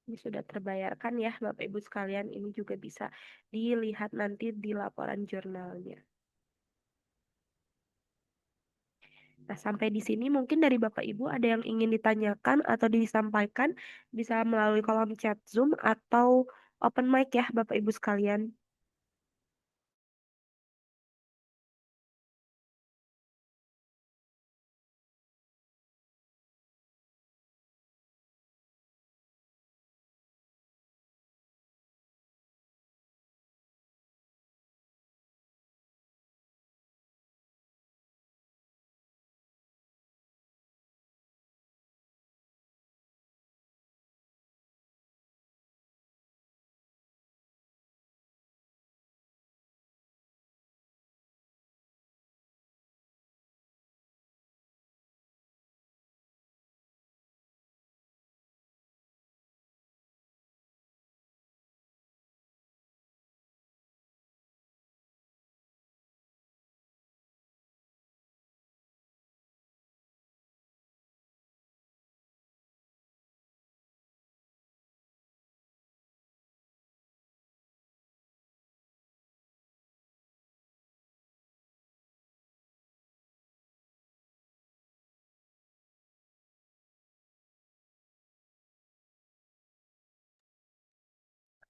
Ini sudah terbayarkan ya, Bapak Ibu sekalian. Ini juga bisa dilihat nanti di laporan jurnalnya. Nah, sampai di sini mungkin dari Bapak Ibu ada yang ingin ditanyakan atau disampaikan bisa melalui kolom chat Zoom atau open mic ya Bapak Ibu sekalian.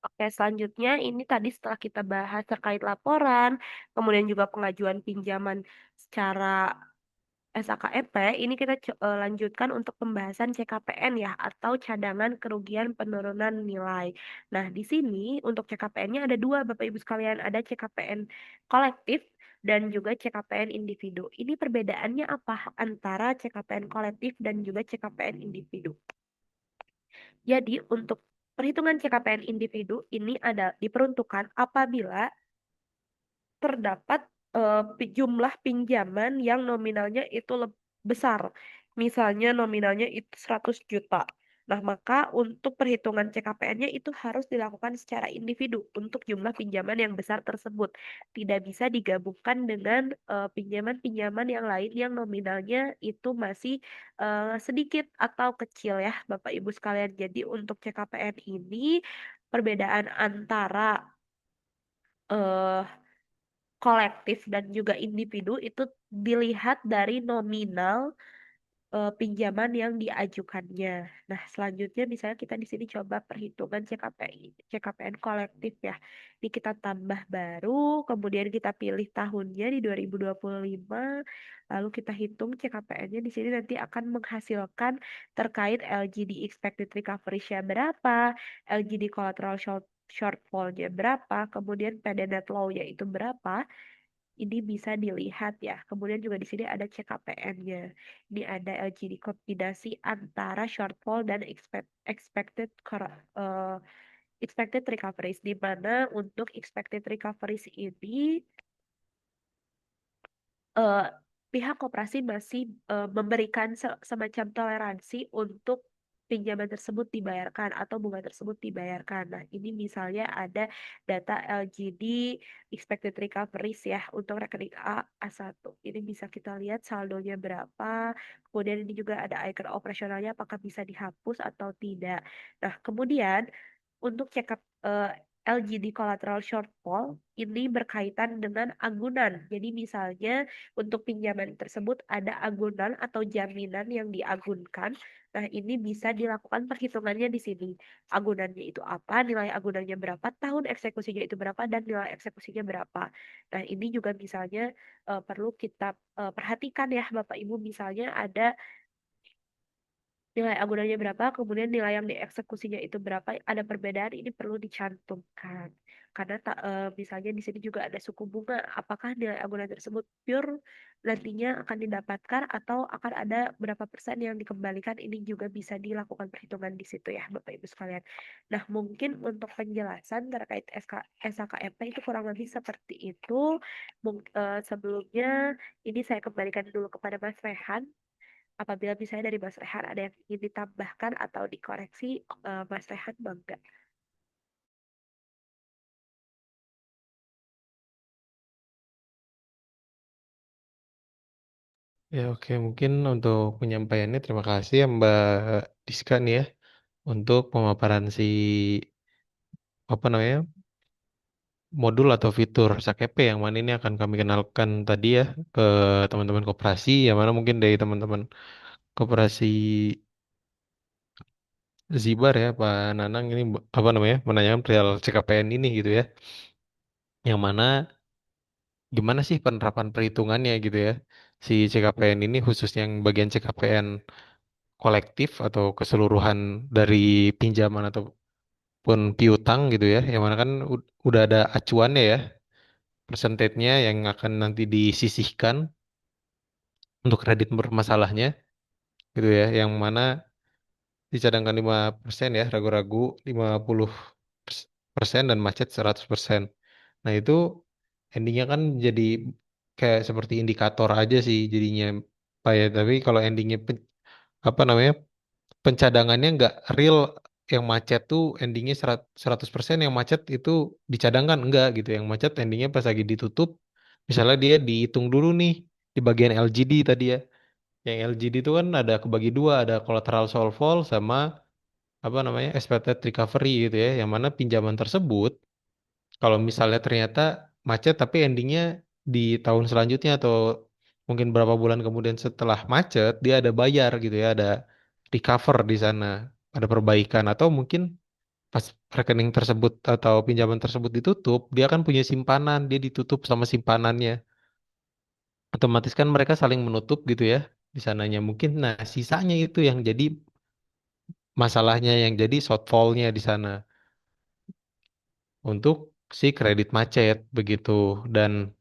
Oke, selanjutnya ini tadi setelah kita bahas terkait laporan, kemudian juga pengajuan pinjaman secara SAKEP, ini kita lanjutkan untuk pembahasan CKPN ya, atau cadangan kerugian penurunan nilai. Nah, di sini untuk CKPN-nya ada dua, Bapak Ibu sekalian, ada CKPN kolektif dan juga CKPN individu. Ini perbedaannya apa antara CKPN kolektif dan juga CKPN individu? Jadi, untuk perhitungan CKPN individu ini ada diperuntukkan apabila terdapat jumlah pinjaman yang nominalnya itu besar. Misalnya nominalnya itu 100 juta. Nah, maka untuk perhitungan CKPN-nya itu harus dilakukan secara individu untuk jumlah pinjaman yang besar tersebut. Tidak bisa digabungkan dengan pinjaman-pinjaman yang lain yang nominalnya itu masih sedikit atau kecil ya, Bapak Ibu sekalian. Jadi untuk CKPN ini perbedaan antara eh, kolektif dan juga individu itu dilihat dari nominal pinjaman yang diajukannya. Nah, selanjutnya misalnya kita di sini coba perhitungan CKPN kolektif ya. Ini kita tambah baru, kemudian kita pilih tahunnya di 2025, lalu kita hitung CKPN-nya di sini nanti akan menghasilkan terkait LGD expected recovery-nya berapa, LGD collateral shortfall-nya berapa, kemudian PD net low-nya itu berapa. Ini bisa dilihat ya. Kemudian juga di sini ada CKPN-nya. Ini ada LGD kombinasi antara shortfall dan expected recoveries. Di mana untuk expected recoveries ini eh, pihak koperasi masih memberikan semacam toleransi untuk pinjaman tersebut dibayarkan atau bunga tersebut dibayarkan. Nah, ini misalnya ada data LGD expected recoveries ya untuk rekening A1. Ini bisa kita lihat saldonya berapa. Kemudian ini juga ada icon operasionalnya apakah bisa dihapus atau tidak. Nah, kemudian untuk check up LGD collateral shortfall ini berkaitan dengan agunan. Jadi misalnya untuk pinjaman tersebut ada agunan atau jaminan yang diagunkan. Nah, ini bisa dilakukan perhitungannya di sini. Agunannya itu apa, nilai agunannya berapa, tahun eksekusinya itu berapa, dan nilai eksekusinya berapa. Nah, ini juga misalnya perlu kita perhatikan ya Bapak Ibu, misalnya ada nilai agunannya berapa, kemudian nilai yang dieksekusinya itu berapa, ada perbedaan ini perlu dicantumkan. Karena misalnya di sini juga ada suku bunga, apakah nilai agunan tersebut pure nantinya akan didapatkan atau akan ada berapa persen yang dikembalikan, ini juga bisa dilakukan perhitungan di situ ya Bapak Ibu sekalian. Nah, mungkin untuk penjelasan terkait SKKMP itu kurang lebih seperti itu. Sebelumnya ini saya kembalikan dulu kepada Mas Rehan. Apabila misalnya dari Mas Rehan ada yang ingin ditambahkan atau dikoreksi, Mas Rehan bangga. Ya oke, mungkin untuk penyampaiannya terima kasih ya Mbak Diska nih ya untuk pemaparan si apa namanya modul atau fitur SAKP yang mana ini akan kami kenalkan tadi ya ke teman-teman koperasi, yang mana mungkin dari teman-teman koperasi Zibar ya Pak Nanang ini apa namanya menanyakan perihal CKPN ini gitu ya, yang mana gimana sih penerapan perhitungannya gitu ya si CKPN ini, khususnya yang bagian CKPN kolektif atau keseluruhan dari pinjaman ataupun piutang gitu ya, yang mana kan udah ada acuannya ya, persentasenya yang akan nanti disisihkan untuk kredit bermasalahnya gitu ya, yang mana dicadangkan 5% ya, ragu-ragu 50% dan macet 100%. Nah itu endingnya kan jadi kayak seperti indikator aja sih jadinya Pak ya, tapi kalau endingnya apa namanya pencadangannya nggak real, yang macet tuh endingnya 100%, yang macet itu dicadangkan enggak gitu, yang macet endingnya pas lagi ditutup misalnya dia dihitung dulu nih di bagian LGD tadi ya, yang LGD itu kan ada kebagi dua, ada collateral shortfall sama apa namanya expected recovery gitu ya, yang mana pinjaman tersebut kalau misalnya ternyata macet tapi endingnya di tahun selanjutnya atau mungkin berapa bulan kemudian setelah macet dia ada bayar gitu ya, ada recover di sana, ada perbaikan, atau mungkin pas rekening tersebut atau pinjaman tersebut ditutup, dia kan punya simpanan, dia ditutup sama simpanannya. Otomatis kan mereka saling menutup gitu ya di sananya mungkin. Nah, sisanya itu yang jadi masalahnya, yang jadi shortfallnya di sana untuk si kredit macet begitu. Dan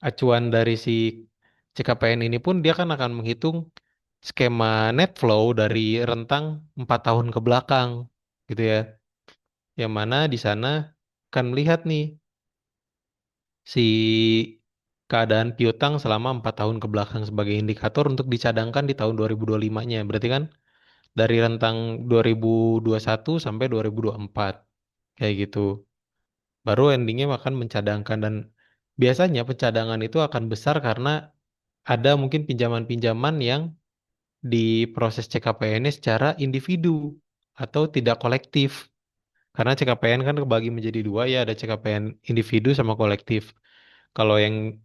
acuan dari si CKPN ini pun dia kan akan menghitung skema net flow dari rentang 4 tahun ke belakang gitu ya. Yang mana di sana kan melihat nih si keadaan piutang selama 4 tahun ke belakang sebagai indikator untuk dicadangkan di tahun 2025-nya. Berarti kan dari rentang 2021 sampai 2024 kayak gitu. Baru endingnya akan mencadangkan, dan biasanya pencadangan itu akan besar karena ada mungkin pinjaman-pinjaman yang diproses CKPN-nya secara individu atau tidak kolektif. Karena CKPN kan kebagi menjadi dua ya, ada CKPN individu sama kolektif. Kalau yang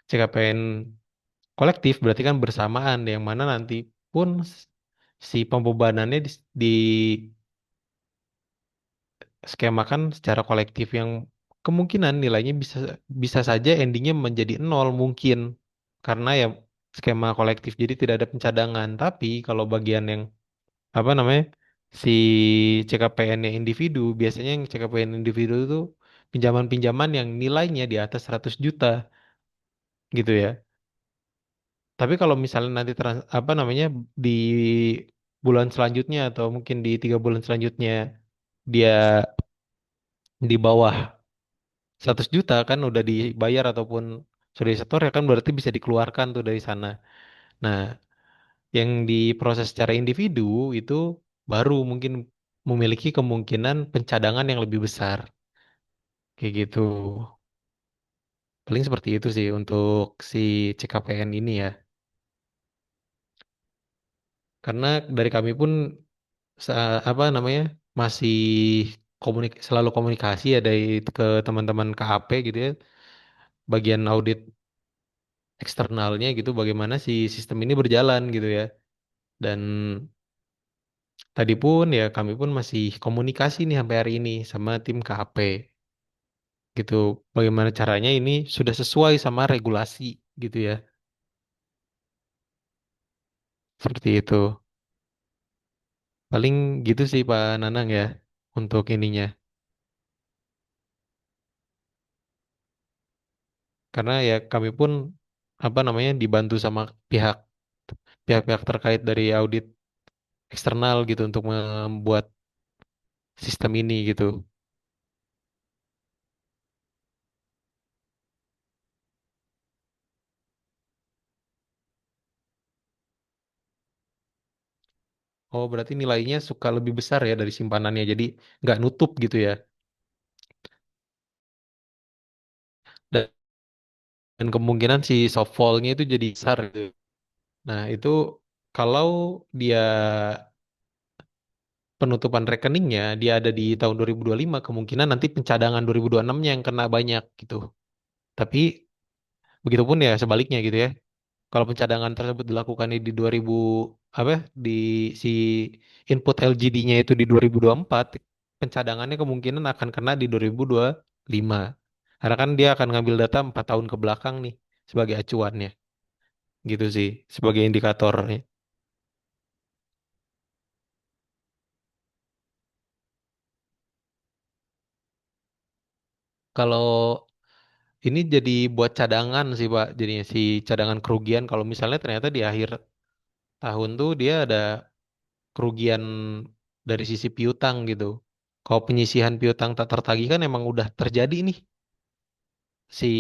CKPN kolektif berarti kan bersamaan, yang mana nanti pun si pembebanannya di skemakan secara kolektif, yang kemungkinan nilainya bisa bisa saja endingnya menjadi nol mungkin karena ya skema kolektif jadi tidak ada pencadangan. Tapi kalau bagian yang apa namanya si CKPN-nya individu, biasanya yang CKPN individu itu pinjaman-pinjaman yang nilainya di atas 100 juta gitu ya. Tapi kalau misalnya nanti apa namanya di bulan selanjutnya atau mungkin di 3 bulan selanjutnya dia di bawah 100 juta kan udah dibayar ataupun sudah disetor, ya kan berarti bisa dikeluarkan tuh dari sana. Nah, yang diproses secara individu itu baru mungkin memiliki kemungkinan pencadangan yang lebih besar. Kayak gitu. Paling seperti itu sih untuk si CKPN ini ya. Karena dari kami pun apa namanya masih selalu komunikasi ya dari ke teman-teman KAP gitu ya, bagian audit eksternalnya gitu, bagaimana si sistem ini berjalan gitu ya. Dan tadi pun ya kami pun masih komunikasi nih sampai hari ini sama tim KAP gitu. Bagaimana caranya ini sudah sesuai sama regulasi gitu ya. Seperti itu. Paling gitu sih Pak Nanang ya untuk ininya. Karena ya kami pun apa namanya dibantu sama pihak pihak-pihak terkait dari audit eksternal gitu untuk membuat sistem ini gitu. Oh, berarti nilainya suka lebih besar ya dari simpanannya, jadi nggak nutup gitu ya. Dan, dan kemungkinan si softfall-nya itu jadi besar gitu. Nah, itu kalau dia penutupan rekeningnya dia ada di tahun 2025, kemungkinan nanti pencadangan 2026-nya yang kena banyak gitu. Tapi begitupun ya sebaliknya gitu ya. Kalau pencadangan tersebut dilakukan di 2000 apa di si input LGD-nya itu di 2024, pencadangannya kemungkinan akan kena di 2025. Karena kan dia akan ngambil data 4 tahun ke belakang nih sebagai acuannya. Gitu sih, sebagai indikatornya. Kalau ini jadi buat cadangan sih Pak, jadinya si cadangan kerugian kalau misalnya ternyata di akhir tahun tuh dia ada kerugian dari sisi piutang gitu. Kalau penyisihan piutang tak tertagih kan emang udah terjadi nih. Si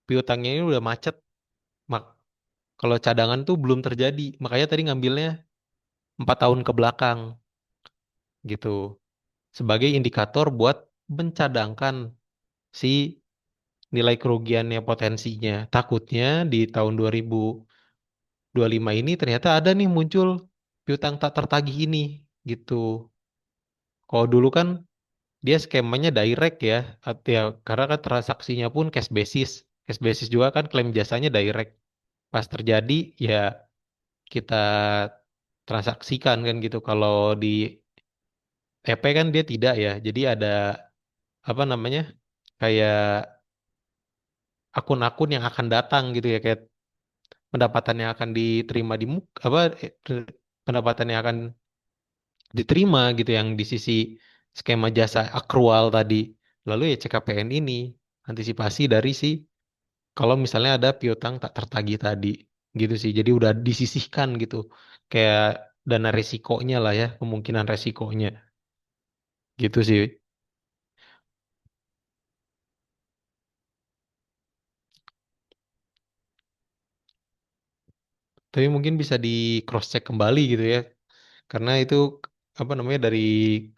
piutangnya ini udah macet. Mak Kalau cadangan tuh belum terjadi. Makanya tadi ngambilnya 4 tahun ke belakang gitu. Sebagai indikator buat mencadangkan si nilai kerugiannya potensinya. Takutnya di tahun 2025 ini ternyata ada nih muncul piutang tak tertagih ini gitu. Kalau dulu kan dia skemanya direct ya, ya karena kan transaksinya pun cash basis. Cash basis juga kan klaim jasanya direct. Pas terjadi ya kita transaksikan kan gitu. Kalau di EP kan dia tidak ya. Jadi ada apa namanya? Kayak akun-akun yang akan datang gitu ya, kayak pendapatan yang akan diterima di apa pendapatan yang akan diterima gitu yang di sisi skema jasa akrual tadi. Lalu ya CKPN ini antisipasi dari si kalau misalnya ada piutang tak tertagih tadi gitu sih. Jadi udah disisihkan gitu. Kayak dana resikonya lah ya, kemungkinan resikonya gitu sih. Tapi mungkin bisa di cross check kembali gitu ya. Karena itu apa namanya dari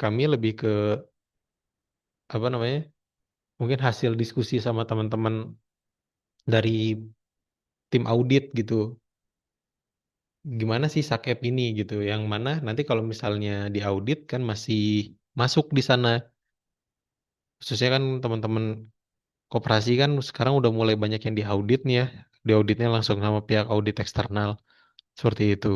kami lebih ke apa namanya? Mungkin hasil diskusi sama teman-teman dari tim audit gitu. Gimana sih Sakep ini gitu. Yang mana nanti kalau misalnya diaudit kan masih masuk di sana. Khususnya kan teman-teman koperasi kan sekarang udah mulai banyak yang diaudit nih ya. Diauditnya langsung sama pihak audit eksternal. Seperti itu.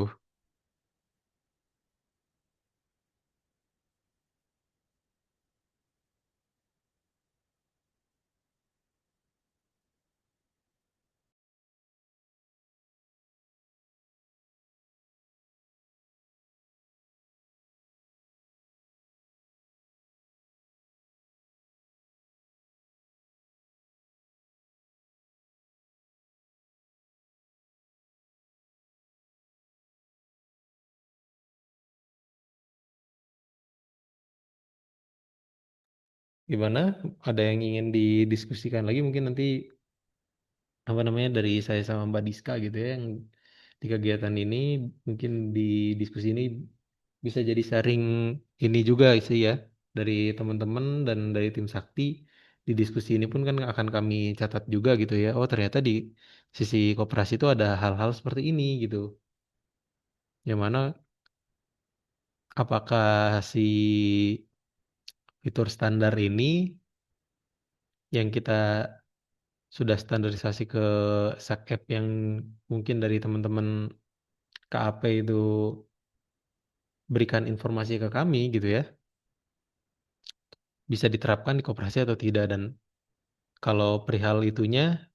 Gimana? Ada yang ingin didiskusikan lagi mungkin nanti apa namanya dari saya sama Mbak Diska gitu ya yang di kegiatan ini mungkin di diskusi ini bisa jadi sharing ini juga sih ya dari teman-teman dan dari tim Sakti di diskusi ini pun kan akan kami catat juga gitu ya. Oh ternyata di sisi koperasi itu ada hal-hal seperti ini gitu. Yang mana apakah si fitur standar ini yang kita sudah standarisasi ke SAC app yang mungkin dari teman-teman KAP itu berikan informasi ke kami gitu ya, bisa diterapkan di koperasi atau tidak dan kalau perihal itunya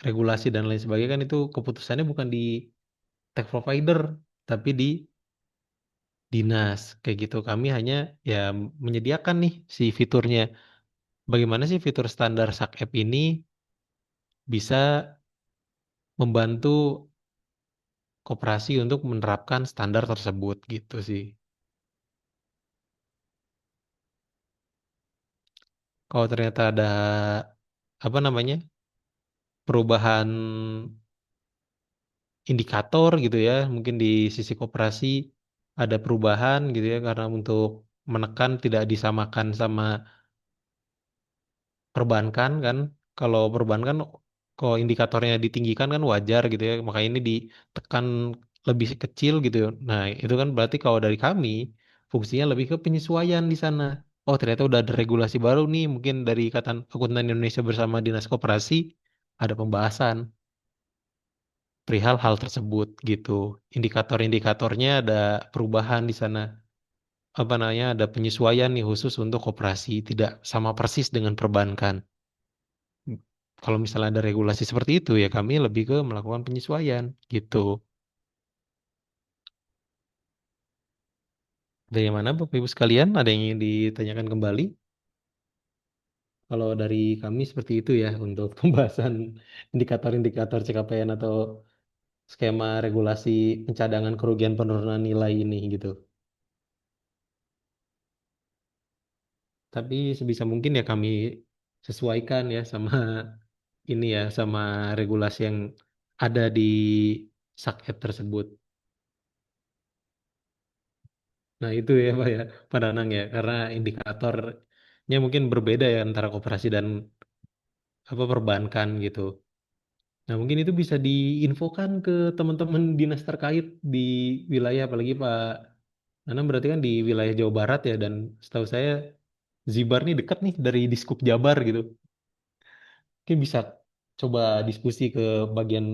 regulasi dan lain sebagainya kan itu keputusannya bukan di tech provider tapi di dinas kayak gitu. Kami hanya ya menyediakan nih si fiturnya. Bagaimana sih fitur standar SAC app ini bisa membantu koperasi untuk menerapkan standar tersebut gitu sih. Kalau ternyata ada apa namanya perubahan indikator gitu ya, mungkin di sisi koperasi ada perubahan gitu ya karena untuk menekan tidak disamakan sama perbankan kan. Kalau perbankan kalau indikatornya ditinggikan kan wajar gitu ya, makanya ini ditekan lebih kecil gitu. Nah, itu kan berarti kalau dari kami fungsinya lebih ke penyesuaian di sana. Oh, ternyata udah ada regulasi baru nih, mungkin dari Ikatan Akuntan Indonesia bersama Dinas Koperasi ada pembahasan perihal hal tersebut gitu. Indikator-indikatornya ada perubahan di sana. Apa namanya? Ada penyesuaian nih khusus untuk koperasi, tidak sama persis dengan perbankan. Kalau misalnya ada regulasi seperti itu ya kami lebih ke melakukan penyesuaian gitu. Dari mana Bapak Ibu sekalian? Ada yang ingin ditanyakan kembali? Kalau dari kami seperti itu ya untuk pembahasan indikator-indikator CKPN atau skema regulasi pencadangan kerugian penurunan nilai ini gitu. Tapi sebisa mungkin ya kami sesuaikan ya sama ini ya sama regulasi yang ada di SAK tersebut. Nah itu ya Pak ya, Pak Danang ya, karena indikatornya mungkin berbeda ya antara koperasi dan apa perbankan gitu. Nah mungkin itu bisa diinfokan ke teman-teman dinas terkait di wilayah, apalagi Pak Danang berarti kan di wilayah Jawa Barat ya, dan setahu saya Zibar nih dekat nih dari Diskup Jabar gitu. Mungkin bisa coba diskusi ke bagian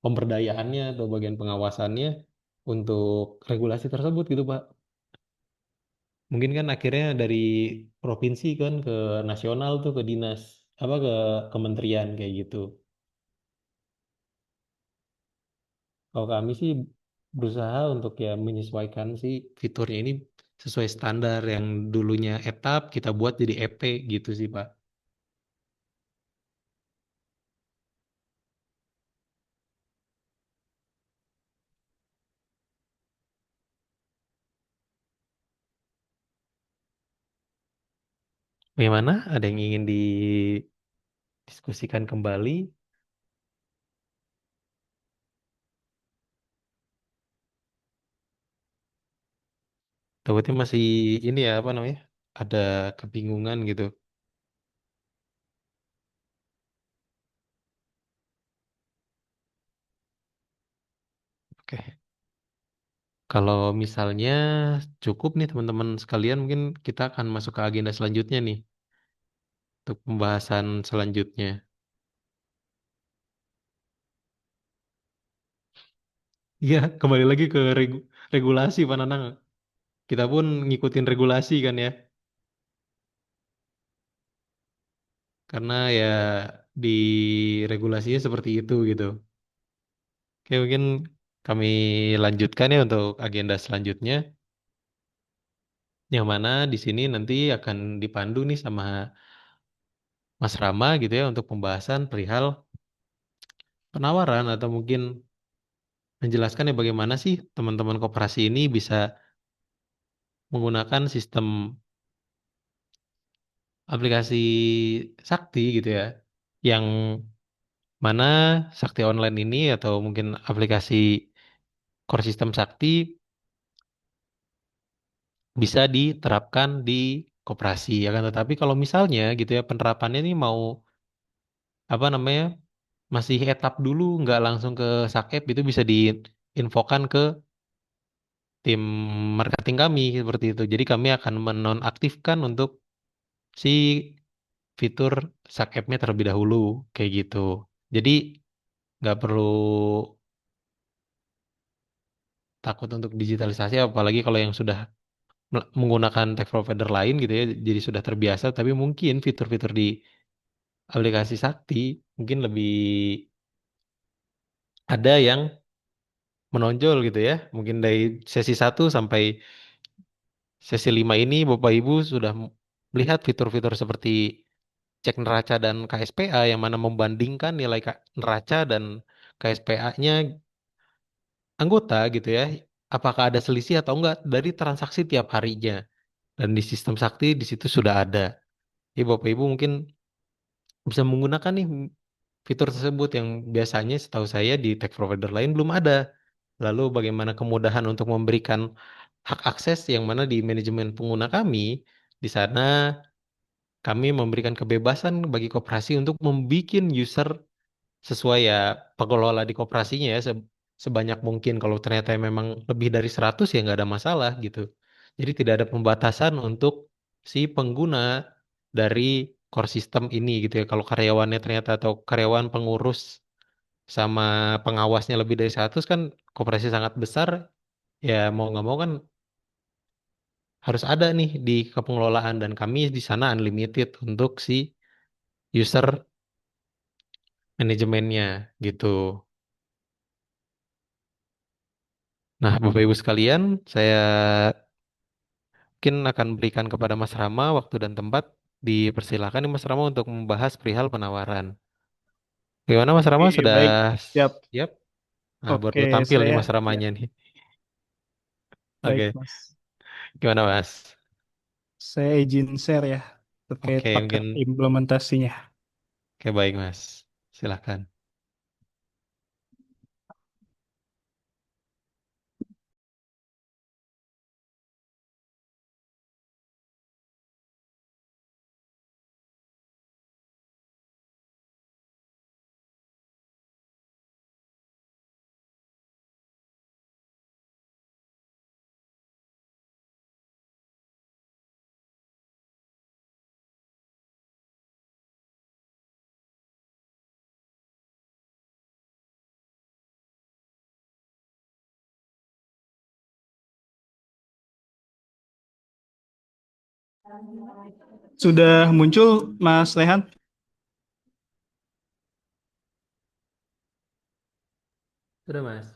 pemberdayaannya atau bagian pengawasannya untuk regulasi tersebut gitu Pak. mungkin kan akhirnya dari provinsi kan ke nasional tuh ke dinas apa ke kementerian kayak gitu. Kalau kami sih berusaha untuk ya menyesuaikan sih fiturnya ini sesuai standar yang dulunya etap kita buat jadi EP gitu sih Pak. Bagaimana? Ada yang ingin didiskusikan kembali? Takutnya masih ini ya apa namanya? Ada kebingungan gitu. Oke. Kalau misalnya cukup nih teman-teman sekalian, mungkin kita akan masuk ke agenda selanjutnya nih untuk pembahasan selanjutnya. Iya, kembali lagi ke regulasi Pak Nanang. Kita pun ngikutin regulasi kan ya, karena ya di regulasinya seperti itu gitu. Oke, mungkin kami lanjutkan ya untuk agenda selanjutnya, yang mana di sini nanti akan dipandu nih sama Mas Rama gitu ya untuk pembahasan perihal penawaran atau mungkin menjelaskan ya bagaimana sih teman-teman koperasi ini bisa menggunakan sistem aplikasi Sakti gitu ya, yang mana Sakti Online ini atau mungkin aplikasi core sistem Sakti bisa diterapkan di koperasi. Akan tetapi kalau misalnya gitu ya penerapannya ini mau apa namanya masih etap dulu, nggak langsung ke Sakep itu bisa diinfokan ke tim marketing kami seperti itu. Jadi kami akan menonaktifkan untuk si fitur Sakepnya terlebih dahulu kayak gitu. Jadi nggak perlu takut untuk digitalisasi, apalagi kalau yang sudah menggunakan tech provider lain gitu ya, jadi sudah terbiasa. Tapi mungkin fitur-fitur di aplikasi Sakti mungkin lebih ada yang menonjol gitu ya. Mungkin dari sesi 1 sampai sesi 5 ini Bapak Ibu sudah melihat fitur-fitur seperti cek neraca dan KSPA yang mana membandingkan nilai neraca dan KSPA-nya anggota gitu ya. Apakah ada selisih atau enggak dari transaksi tiap harinya. Dan di sistem Sakti di situ sudah ada. Jadi Bapak Ibu mungkin bisa menggunakan nih fitur tersebut yang biasanya setahu saya di tech provider lain belum ada. Lalu bagaimana kemudahan untuk memberikan hak akses yang mana di manajemen pengguna kami, di sana kami memberikan kebebasan bagi koperasi untuk membuat user sesuai ya pengelola di koperasinya ya sebanyak mungkin. Kalau ternyata memang lebih dari 100 ya nggak ada masalah gitu. Jadi tidak ada pembatasan untuk si pengguna dari core system ini gitu ya. Kalau karyawannya ternyata atau karyawan pengurus sama pengawasnya lebih dari 100 kan koperasi sangat besar ya mau nggak mau kan harus ada nih di kepengelolaan dan kami di sana unlimited untuk si user manajemennya gitu. Nah, Bapak Ibu sekalian, saya mungkin akan berikan kepada Mas Rama waktu dan tempat. Dipersilakan nih Mas Rama untuk membahas perihal penawaran. Gimana Mas Rama Oke, sudah baik, siap. siap? Nah, Oke, baru tampil nih saya Mas ya, Ramanya nih. baik, Oke, Mas. gimana Mas? Saya izin share ya terkait Oke, paket mungkin implementasinya. oke baik Mas. Silakan. Sudah muncul Mas Rehan? Sudah, Mas.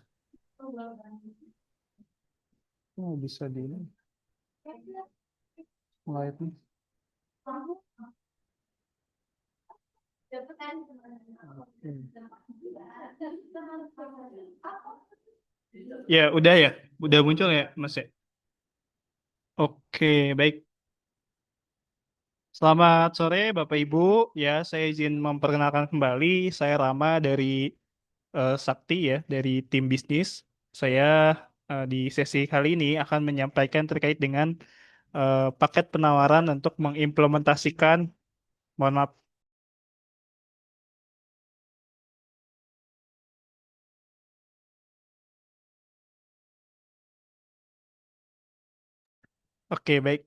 Oh, bisa di live nih. Ya, udah ya. Udah muncul ya, Mas ya. Oke, baik. Selamat sore Bapak Ibu. Ya, saya izin memperkenalkan kembali. Saya Rama dari Sakti ya, dari tim bisnis. Saya di sesi kali ini akan menyampaikan terkait dengan paket penawaran untuk mengimplementasikan, mohon maaf. Oke, baik.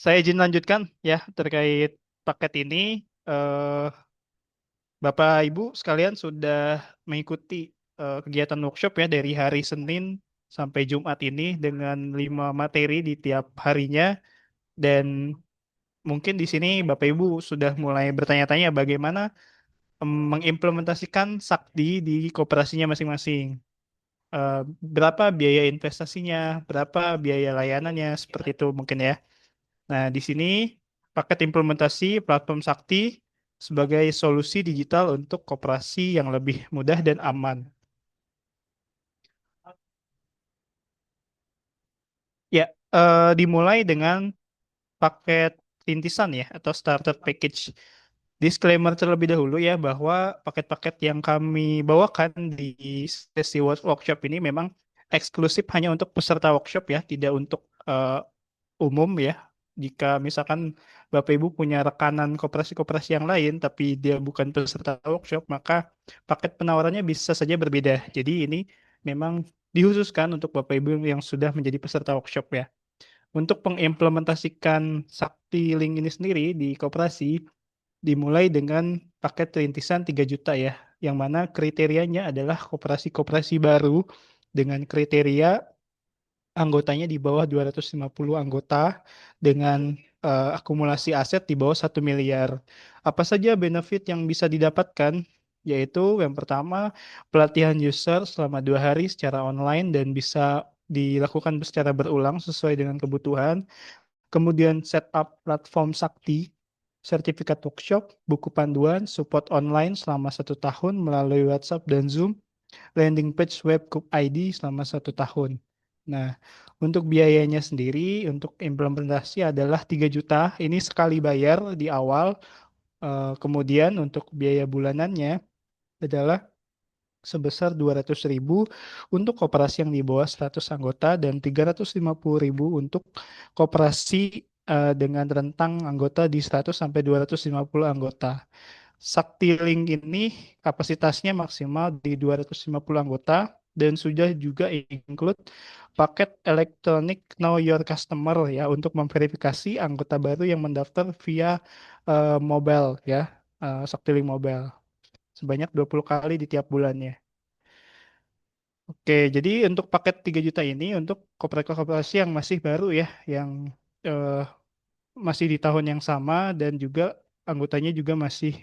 Saya izin lanjutkan ya terkait paket ini. Eh, Bapak Ibu sekalian sudah mengikuti kegiatan workshop ya dari hari Senin sampai Jumat ini dengan 5 materi di tiap harinya, dan mungkin di sini Bapak Ibu sudah mulai bertanya-tanya bagaimana mengimplementasikan Sakti di koperasinya masing-masing. Eh, Berapa biaya investasinya, berapa biaya layanannya, seperti itu mungkin ya. Nah, di sini paket implementasi platform Sakti sebagai solusi digital untuk koperasi yang lebih mudah dan aman. Ya, dimulai dengan paket rintisan ya atau starter package. Disclaimer terlebih dahulu ya bahwa paket-paket yang kami bawakan di sesi workshop ini memang eksklusif hanya untuk peserta workshop ya, tidak untuk umum ya. Jika misalkan Bapak Ibu punya rekanan koperasi-koperasi yang lain tapi dia bukan peserta workshop, maka paket penawarannya bisa saja berbeda. Jadi ini memang dihususkan untuk Bapak Ibu yang sudah menjadi peserta workshop ya. Untuk mengimplementasikan Sakti Link ini sendiri di koperasi, dimulai dengan paket rintisan 3 juta ya, yang mana kriterianya adalah koperasi-koperasi baru dengan kriteria anggotanya di bawah 250 anggota dengan akumulasi aset di bawah 1 miliar. Apa saja benefit yang bisa didapatkan? Yaitu yang pertama, pelatihan user selama 2 hari secara online dan bisa dilakukan secara berulang sesuai dengan kebutuhan. Kemudian setup platform Sakti, sertifikat workshop, buku panduan, support online selama 1 tahun melalui WhatsApp dan Zoom, landing page web Group ID selama 1 tahun. Nah, untuk biayanya sendiri, untuk implementasi adalah 3 juta. Ini sekali bayar di awal. Kemudian untuk biaya bulanannya adalah sebesar 200.000 untuk koperasi yang di bawah 100 anggota dan 350.000 untuk koperasi dengan rentang anggota di 100 sampai 250 anggota. Sakti Link ini kapasitasnya maksimal di 250 anggota dan sudah juga include paket elektronik Know Your Customer ya untuk memverifikasi anggota baru yang mendaftar via mobile ya, Sakti Link Mobile sebanyak 20 kali di tiap bulannya. Oke, jadi untuk paket 3 juta ini untuk koperasi-koperasi yang masih baru ya, yang eh, masih di tahun yang sama dan juga anggotanya juga masih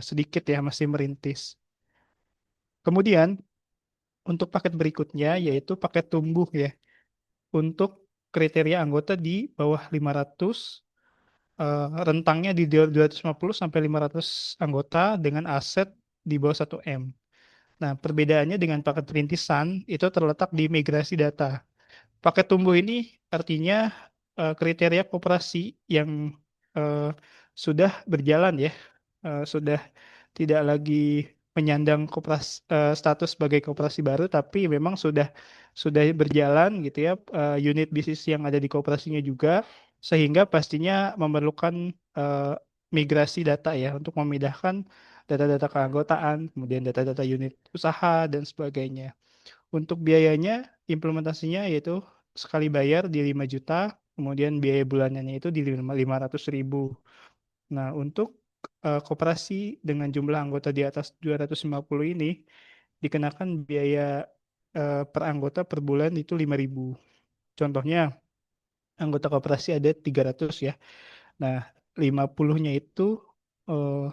sedikit ya, masih merintis. Kemudian untuk paket berikutnya yaitu paket tumbuh ya. Untuk kriteria anggota di bawah 500, rentangnya di 250 sampai 500 anggota dengan aset di bawah 1 M. Nah, perbedaannya dengan paket rintisan itu terletak di migrasi data. Paket tumbuh ini artinya kriteria koperasi yang eh, sudah berjalan ya, sudah tidak lagi menyandang status sebagai koperasi baru, tapi memang sudah berjalan gitu ya, unit bisnis yang ada di koperasinya juga, sehingga pastinya memerlukan eh, migrasi data ya untuk memindahkan data-data keanggotaan, kemudian data-data unit usaha dan sebagainya. Untuk biayanya, implementasinya yaitu sekali bayar di 5 juta, kemudian biaya bulanannya itu di 500.000. Nah, untuk koperasi dengan jumlah anggota di atas 250 ini, dikenakan biaya per anggota per bulan itu 5.000. Contohnya, anggota koperasi ada 300 ya. Nah, 50-nya itu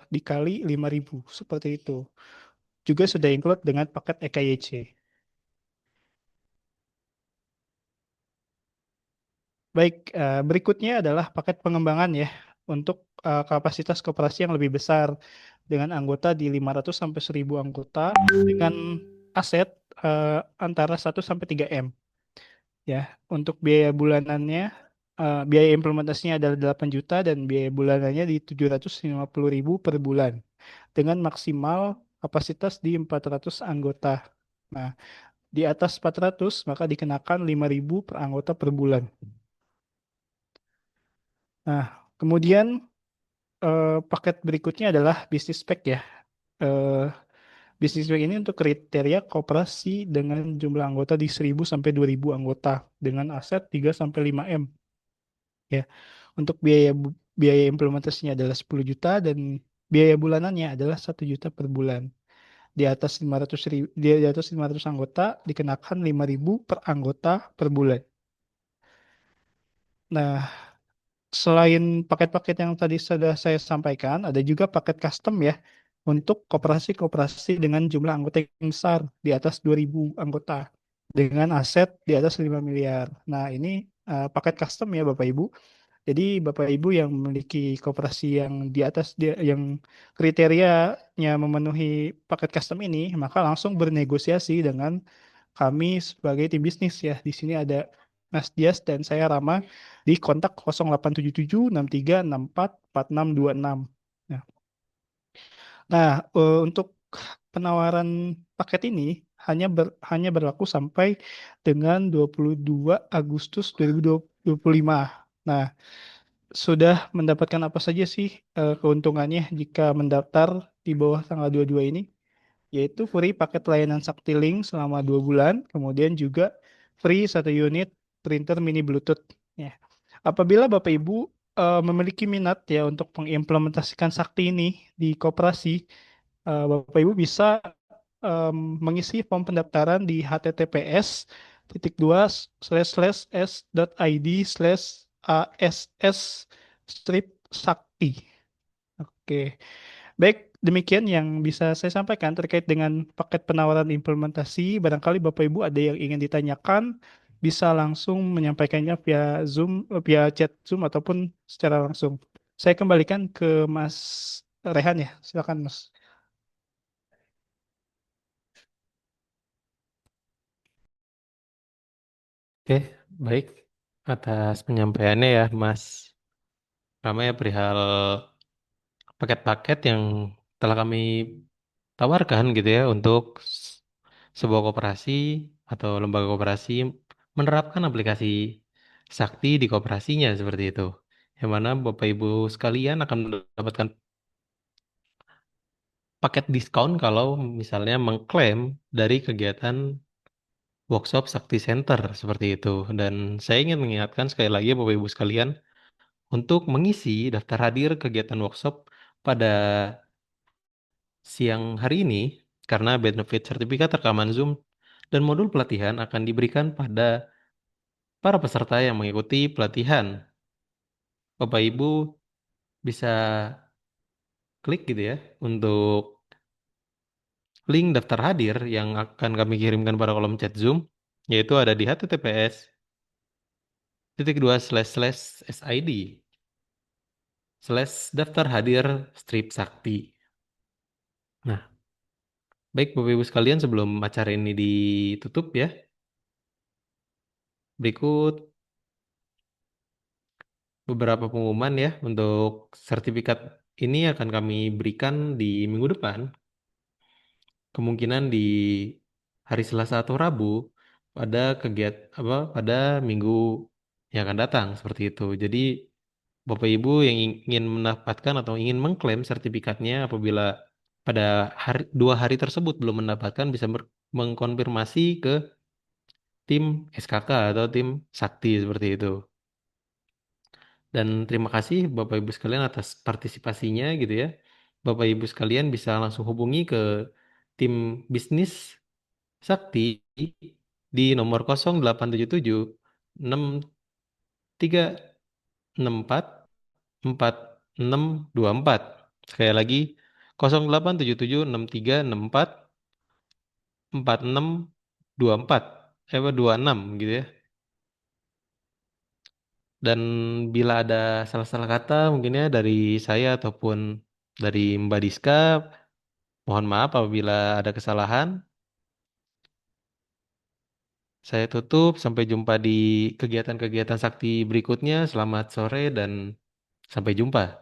dikali 5.000 seperti itu. Juga sudah include dengan paket EKYC. Baik, berikutnya adalah paket pengembangan ya untuk kapasitas koperasi yang lebih besar dengan anggota di 500 sampai 1.000 anggota dengan aset antara 1 sampai 3 M ya. Untuk biaya bulanannya biaya implementasinya adalah 8 juta dan biaya bulanannya di 750.000 per bulan dengan maksimal kapasitas di 400 anggota. Nah, di atas 400 maka dikenakan 5.000 per anggota per bulan. Nah, kemudian paket berikutnya adalah bisnis pack ya. Eh, Bisnis pack ini untuk kriteria koperasi dengan jumlah anggota di 1.000 sampai 2.000 anggota dengan aset 3 sampai 5 M ya. Untuk biaya implementasinya adalah 10 juta dan biaya bulanannya adalah 1 juta per bulan. Di atas 500 anggota dikenakan 5.000 per anggota per bulan. Nah, selain paket-paket yang tadi sudah saya sampaikan, ada juga paket custom ya untuk koperasi-koperasi dengan jumlah anggota yang besar di atas 2.000 anggota dengan aset di atas 5 miliar. Nah, ini paket custom ya Bapak Ibu. Jadi Bapak Ibu yang memiliki koperasi yang di atas dia yang kriterianya memenuhi paket custom ini, maka langsung bernegosiasi dengan kami sebagai tim bisnis ya. Di sini ada Mas Dias dan saya Rama di kontak 087763644626. Nah, untuk penawaran paket ini hanya berlaku sampai dengan 22 Agustus 2025. Nah, sudah mendapatkan apa saja sih keuntungannya jika mendaftar di bawah tanggal 22 ini? Yaitu free paket layanan Saktiling selama 2 bulan, kemudian juga free 1 unit printer mini Bluetooth. Ya. Apabila Bapak Ibu memiliki minat ya untuk mengimplementasikan Sakti ini di koperasi, Bapak Ibu bisa mengisi form pendaftaran di https://s.id/ass-sakti. Oke. Baik, demikian yang bisa saya sampaikan terkait dengan paket penawaran implementasi. Barangkali Bapak Ibu ada yang ingin ditanyakan, bisa langsung menyampaikannya via Zoom, via chat Zoom ataupun secara langsung. Saya kembalikan ke Mas Rehan ya. Silakan Mas. Oke, baik. Atas penyampaiannya ya, Mas Rama ya perihal paket-paket yang telah kami tawarkan gitu ya untuk sebuah koperasi atau lembaga koperasi menerapkan aplikasi Sakti di koperasinya seperti itu. Yang mana Bapak Ibu sekalian akan mendapatkan paket diskon kalau misalnya mengklaim dari kegiatan workshop Sakti Center seperti itu. Dan saya ingin mengingatkan sekali lagi Bapak Ibu sekalian untuk mengisi daftar hadir kegiatan workshop pada siang hari ini karena benefit sertifikat rekaman Zoom dan modul pelatihan akan diberikan pada para peserta yang mengikuti pelatihan. Bapak Ibu bisa klik gitu ya untuk link daftar hadir yang akan kami kirimkan pada kolom chat Zoom, yaitu ada di https://sid/daftar hadir strip sakti. Nah, baik Bapak Ibu sekalian sebelum acara ini ditutup ya, berikut beberapa pengumuman ya untuk sertifikat ini akan kami berikan di minggu depan, kemungkinan di hari Selasa atau Rabu pada pada minggu yang akan datang seperti itu. Jadi Bapak Ibu yang ingin mendapatkan atau ingin mengklaim sertifikatnya apabila pada 2 hari tersebut belum mendapatkan bisa mengkonfirmasi ke tim SKK atau tim Sakti seperti itu. Dan terima kasih Bapak Ibu sekalian atas partisipasinya gitu ya. Bapak Ibu sekalian bisa langsung hubungi ke tim bisnis Sakti di nomor 0877 364 4624. Sekali lagi 087763644624. 26 gitu ya. Dan bila ada salah-salah kata mungkin ya dari saya ataupun dari Mbak Diska, mohon maaf apabila ada kesalahan. Saya tutup, sampai jumpa di kegiatan-kegiatan sakti berikutnya. Selamat sore dan sampai jumpa.